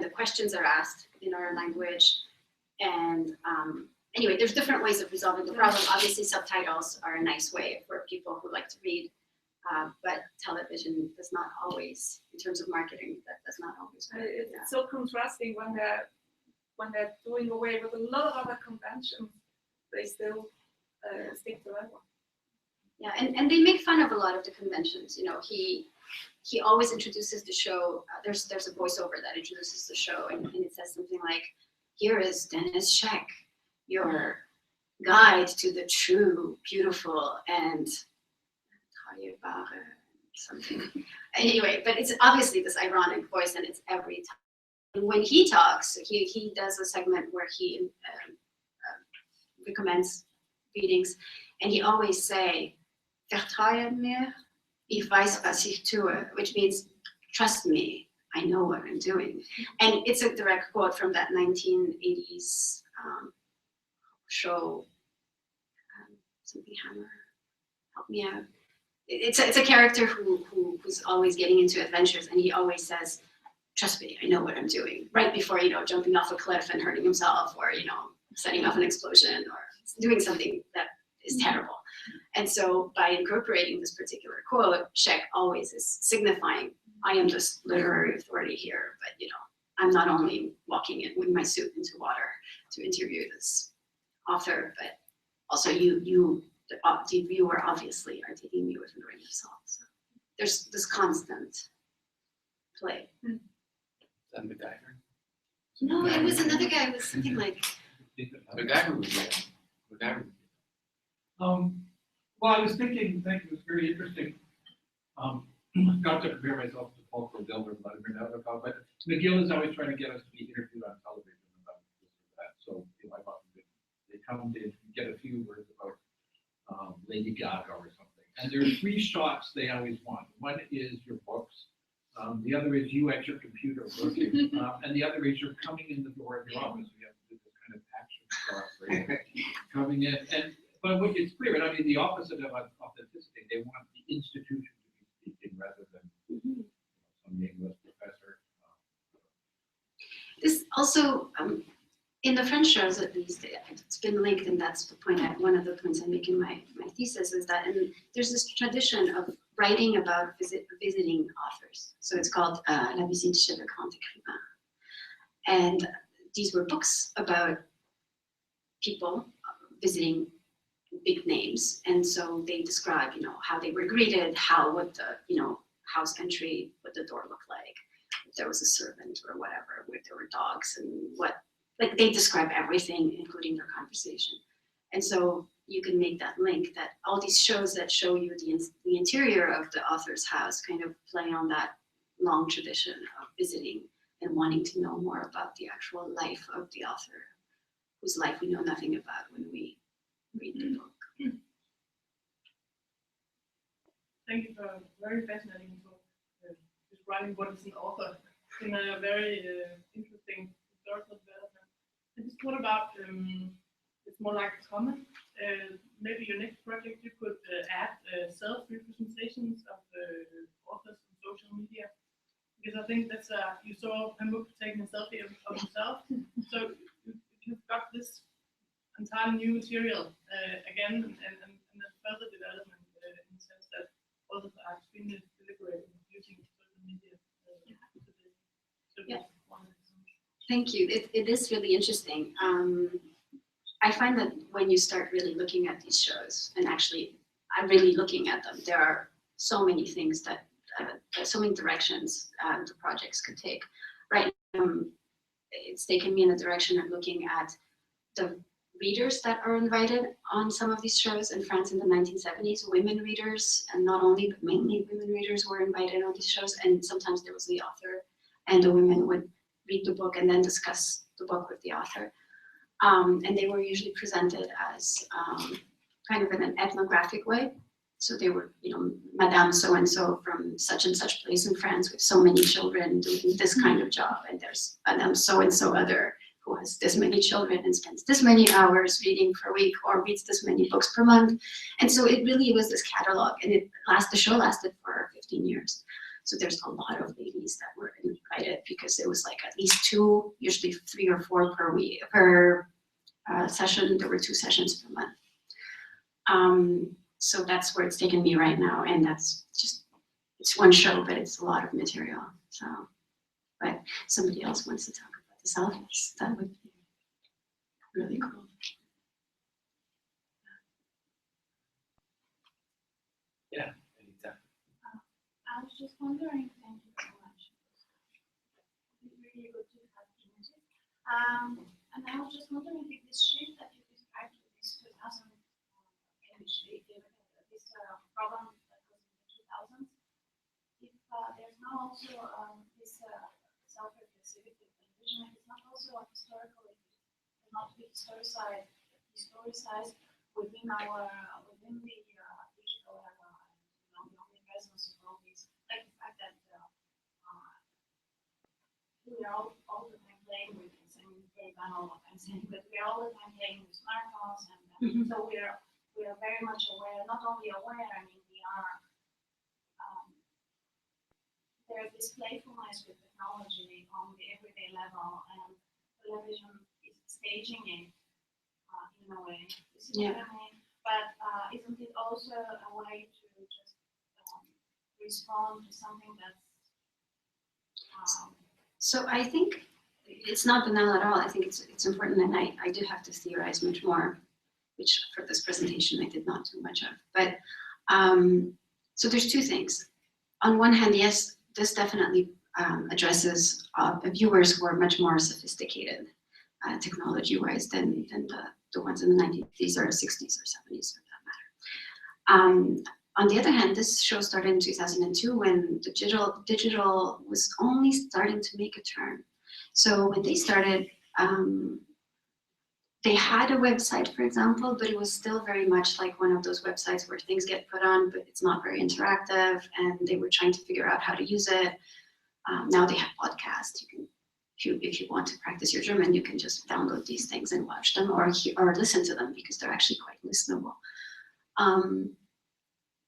the questions are asked in our language. And anyway, there's different ways of resolving the problem. Obviously, subtitles are a nice way for people who like to read. But television does not always, in terms of marketing, that does not always work. It's so contrasting when they're doing away with a lot of other conventions, they still stick to that one. Yeah, and they make fun of a lot of the conventions. You know, he always introduces the show. There's a voiceover that introduces the show, and it says something like, "Here is Dennis Scheck, your guide to the true, beautiful, and something." Anyway, but it's obviously this ironic voice, and it's every time. And when he talks, he does a segment where he recommends readings, and he always say, "Vertraue mir, ich weiß, was ich tue," which means, "Trust me, I know what I'm doing." And it's a direct quote from that 1980s show, something Hammer, help me out. It's a character who's always getting into adventures, and he always says, "Trust me, I know what I'm doing," right before, you know, jumping off a cliff and hurting himself, or, you know, setting off an explosion, or doing something that is terrible. And so by incorporating this particular quote, Scheck always is signifying, I am this literary authority here, but, you know, I'm not only walking in with my suit into water to interview this author, but also the viewer obviously are taking me with a grain of salt. So there's this constant play. Is that MacGyver? No, it was another guy. It was something like. MacGyver would be it. MacGyver. Well, I was thinking, it was very interesting. Not to compare myself to Paul Cordell or Vladimir Nabokov, but McGill is always trying to get us to be interviewed on television about this or that. So I've often been, they come to get a few words about Lady Gaga or something. And there are three shots they always want. One is your books. The other is you at your computer working. And the other is you're coming in the door of your office. We have to do this kind of action shot where you're coming in. But it's clear, and I mean, the opposite of authenticity, they want the institution to be speaking rather than some nameless professor. This also, in the French shows at least, it's been linked, and that's the point. One of the points I make in my thesis is that there's this tradition of writing about visiting authors. So it's called La Visite chez le Grand Écrivain. And these were books about people visiting big names, and so they describe, how they were greeted, what the, house entry, what the door looked like, if there was a servant or whatever, if there were dogs, and they describe everything, including their conversation. And so you can make that link that all these shows that show you the interior of the author's house kind of play on that long tradition of visiting and wanting to know more about the actual life of the author, whose life we know nothing about when we read the book. Thank you for very fascinating talk, describing what is an author in a very interesting historical development. I just thought about, it's more like a comment, maybe your next project you could add self-representations of authors on social media, because I think that's, you saw Pamuk taking a selfie of himself, so you've got this entirely new material again, and a further development in the sense that authors are extremely deliberate in using social media. Yeah. Thank you. It is really interesting. I find that when you start really looking at these shows, and actually I'm really looking at them, there are so many things that, so many directions the projects could take. Right now, it's taken me in the direction of looking at the readers that are invited on some of these shows in France in the 1970s, women readers, and not only, but mainly women readers were invited on these shows, and sometimes there was the author, and the women would read the book and then discuss the book with the author. And they were usually presented as kind of in an ethnographic way. So they were, Madame so-and-so from such and such place in France with so many children doing this kind of job, and there's Madame so-and-so other who has this many children and spends this many hours reading per week or reads this many books per month. And so it really was this catalog, and the show lasted for 15 years. So there's a lot of ladies that were invited because it was like at least 2, usually 3 or 4 per week, per session. There were 2 sessions per month. So that's where it's taken me right now. And that's just, it's one show, but it's a lot of material. So, but somebody else wants to talk about the selfies. That would be really cool. Yeah. I was just wondering, thank you so much. It's really good to have images. And I was just wondering if this shift that you described with this 2000 image, this problem that was in the 2000s, if there's now also this self-reflexivity of television, it's not also a historical, it's not to be historicized within the digital presence of all these, like the fact that we are all the time playing with this, and very banal what I'm saying, but we are all the time playing with smartphones, and so we are very much aware, not only aware, I mean, we are, there's this playfulness with technology on the everyday level, and television is staging it in a way. You see what I mean? But isn't it also a way to just respond to something that's So I think it's not banal at all. I think it's important, and I do have to theorize much more, which for this presentation I did not do much of. But so there's 2 things. On one hand, yes, this definitely addresses viewers who are much more sophisticated technology-wise than the ones in the 1950s or 60s or 70s for that matter. On the other hand, this show started in 2002 when the digital was only starting to make a turn. So when they started, they had a website, for example, but it was still very much like one of those websites where things get put on, but it's not very interactive, and they were trying to figure out how to use it. Now they have podcasts. If you want to practice your German, you can just download these things and watch them or listen to them because they're actually quite listenable.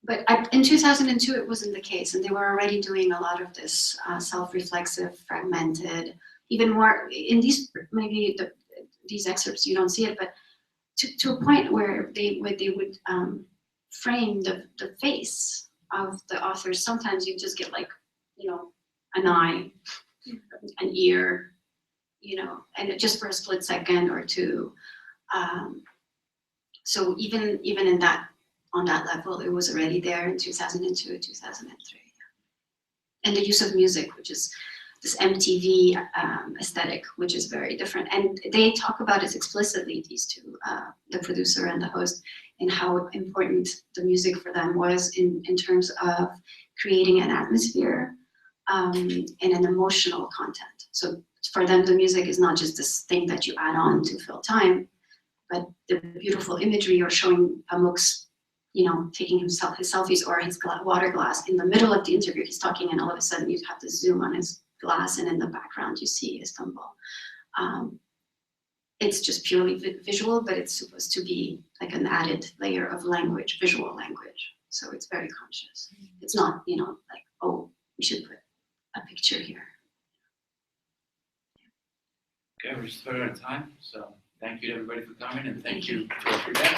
But in 2002, it wasn't the case, and they were already doing a lot of this self-reflexive, fragmented, even more in these these excerpts you don't see it, but to a point where they would frame the face of the authors. Sometimes you just get like, an eye, an ear, and just for a split second or two. So even in that, on that level, it was already there in 2002, 2003. And the use of music, which is this MTV aesthetic, which is very different. And they talk about it explicitly, these two, the producer and the host, and how important the music for them was in terms of creating an atmosphere and an emotional content. So for them, the music is not just this thing that you add on to fill time, but the beautiful imagery, or showing Pamuk's, taking his selfies or his water glass in the middle of the interview. He's talking, and all of a sudden you have to zoom on his glass, and in the background you see Istanbul. It's just purely visual, but it's supposed to be like an added layer of language, visual language. So it's very conscious. It's not, like, oh, we should put a picture here. Okay, we're just about out of time, so thank you to everybody for coming, and thank you for your day.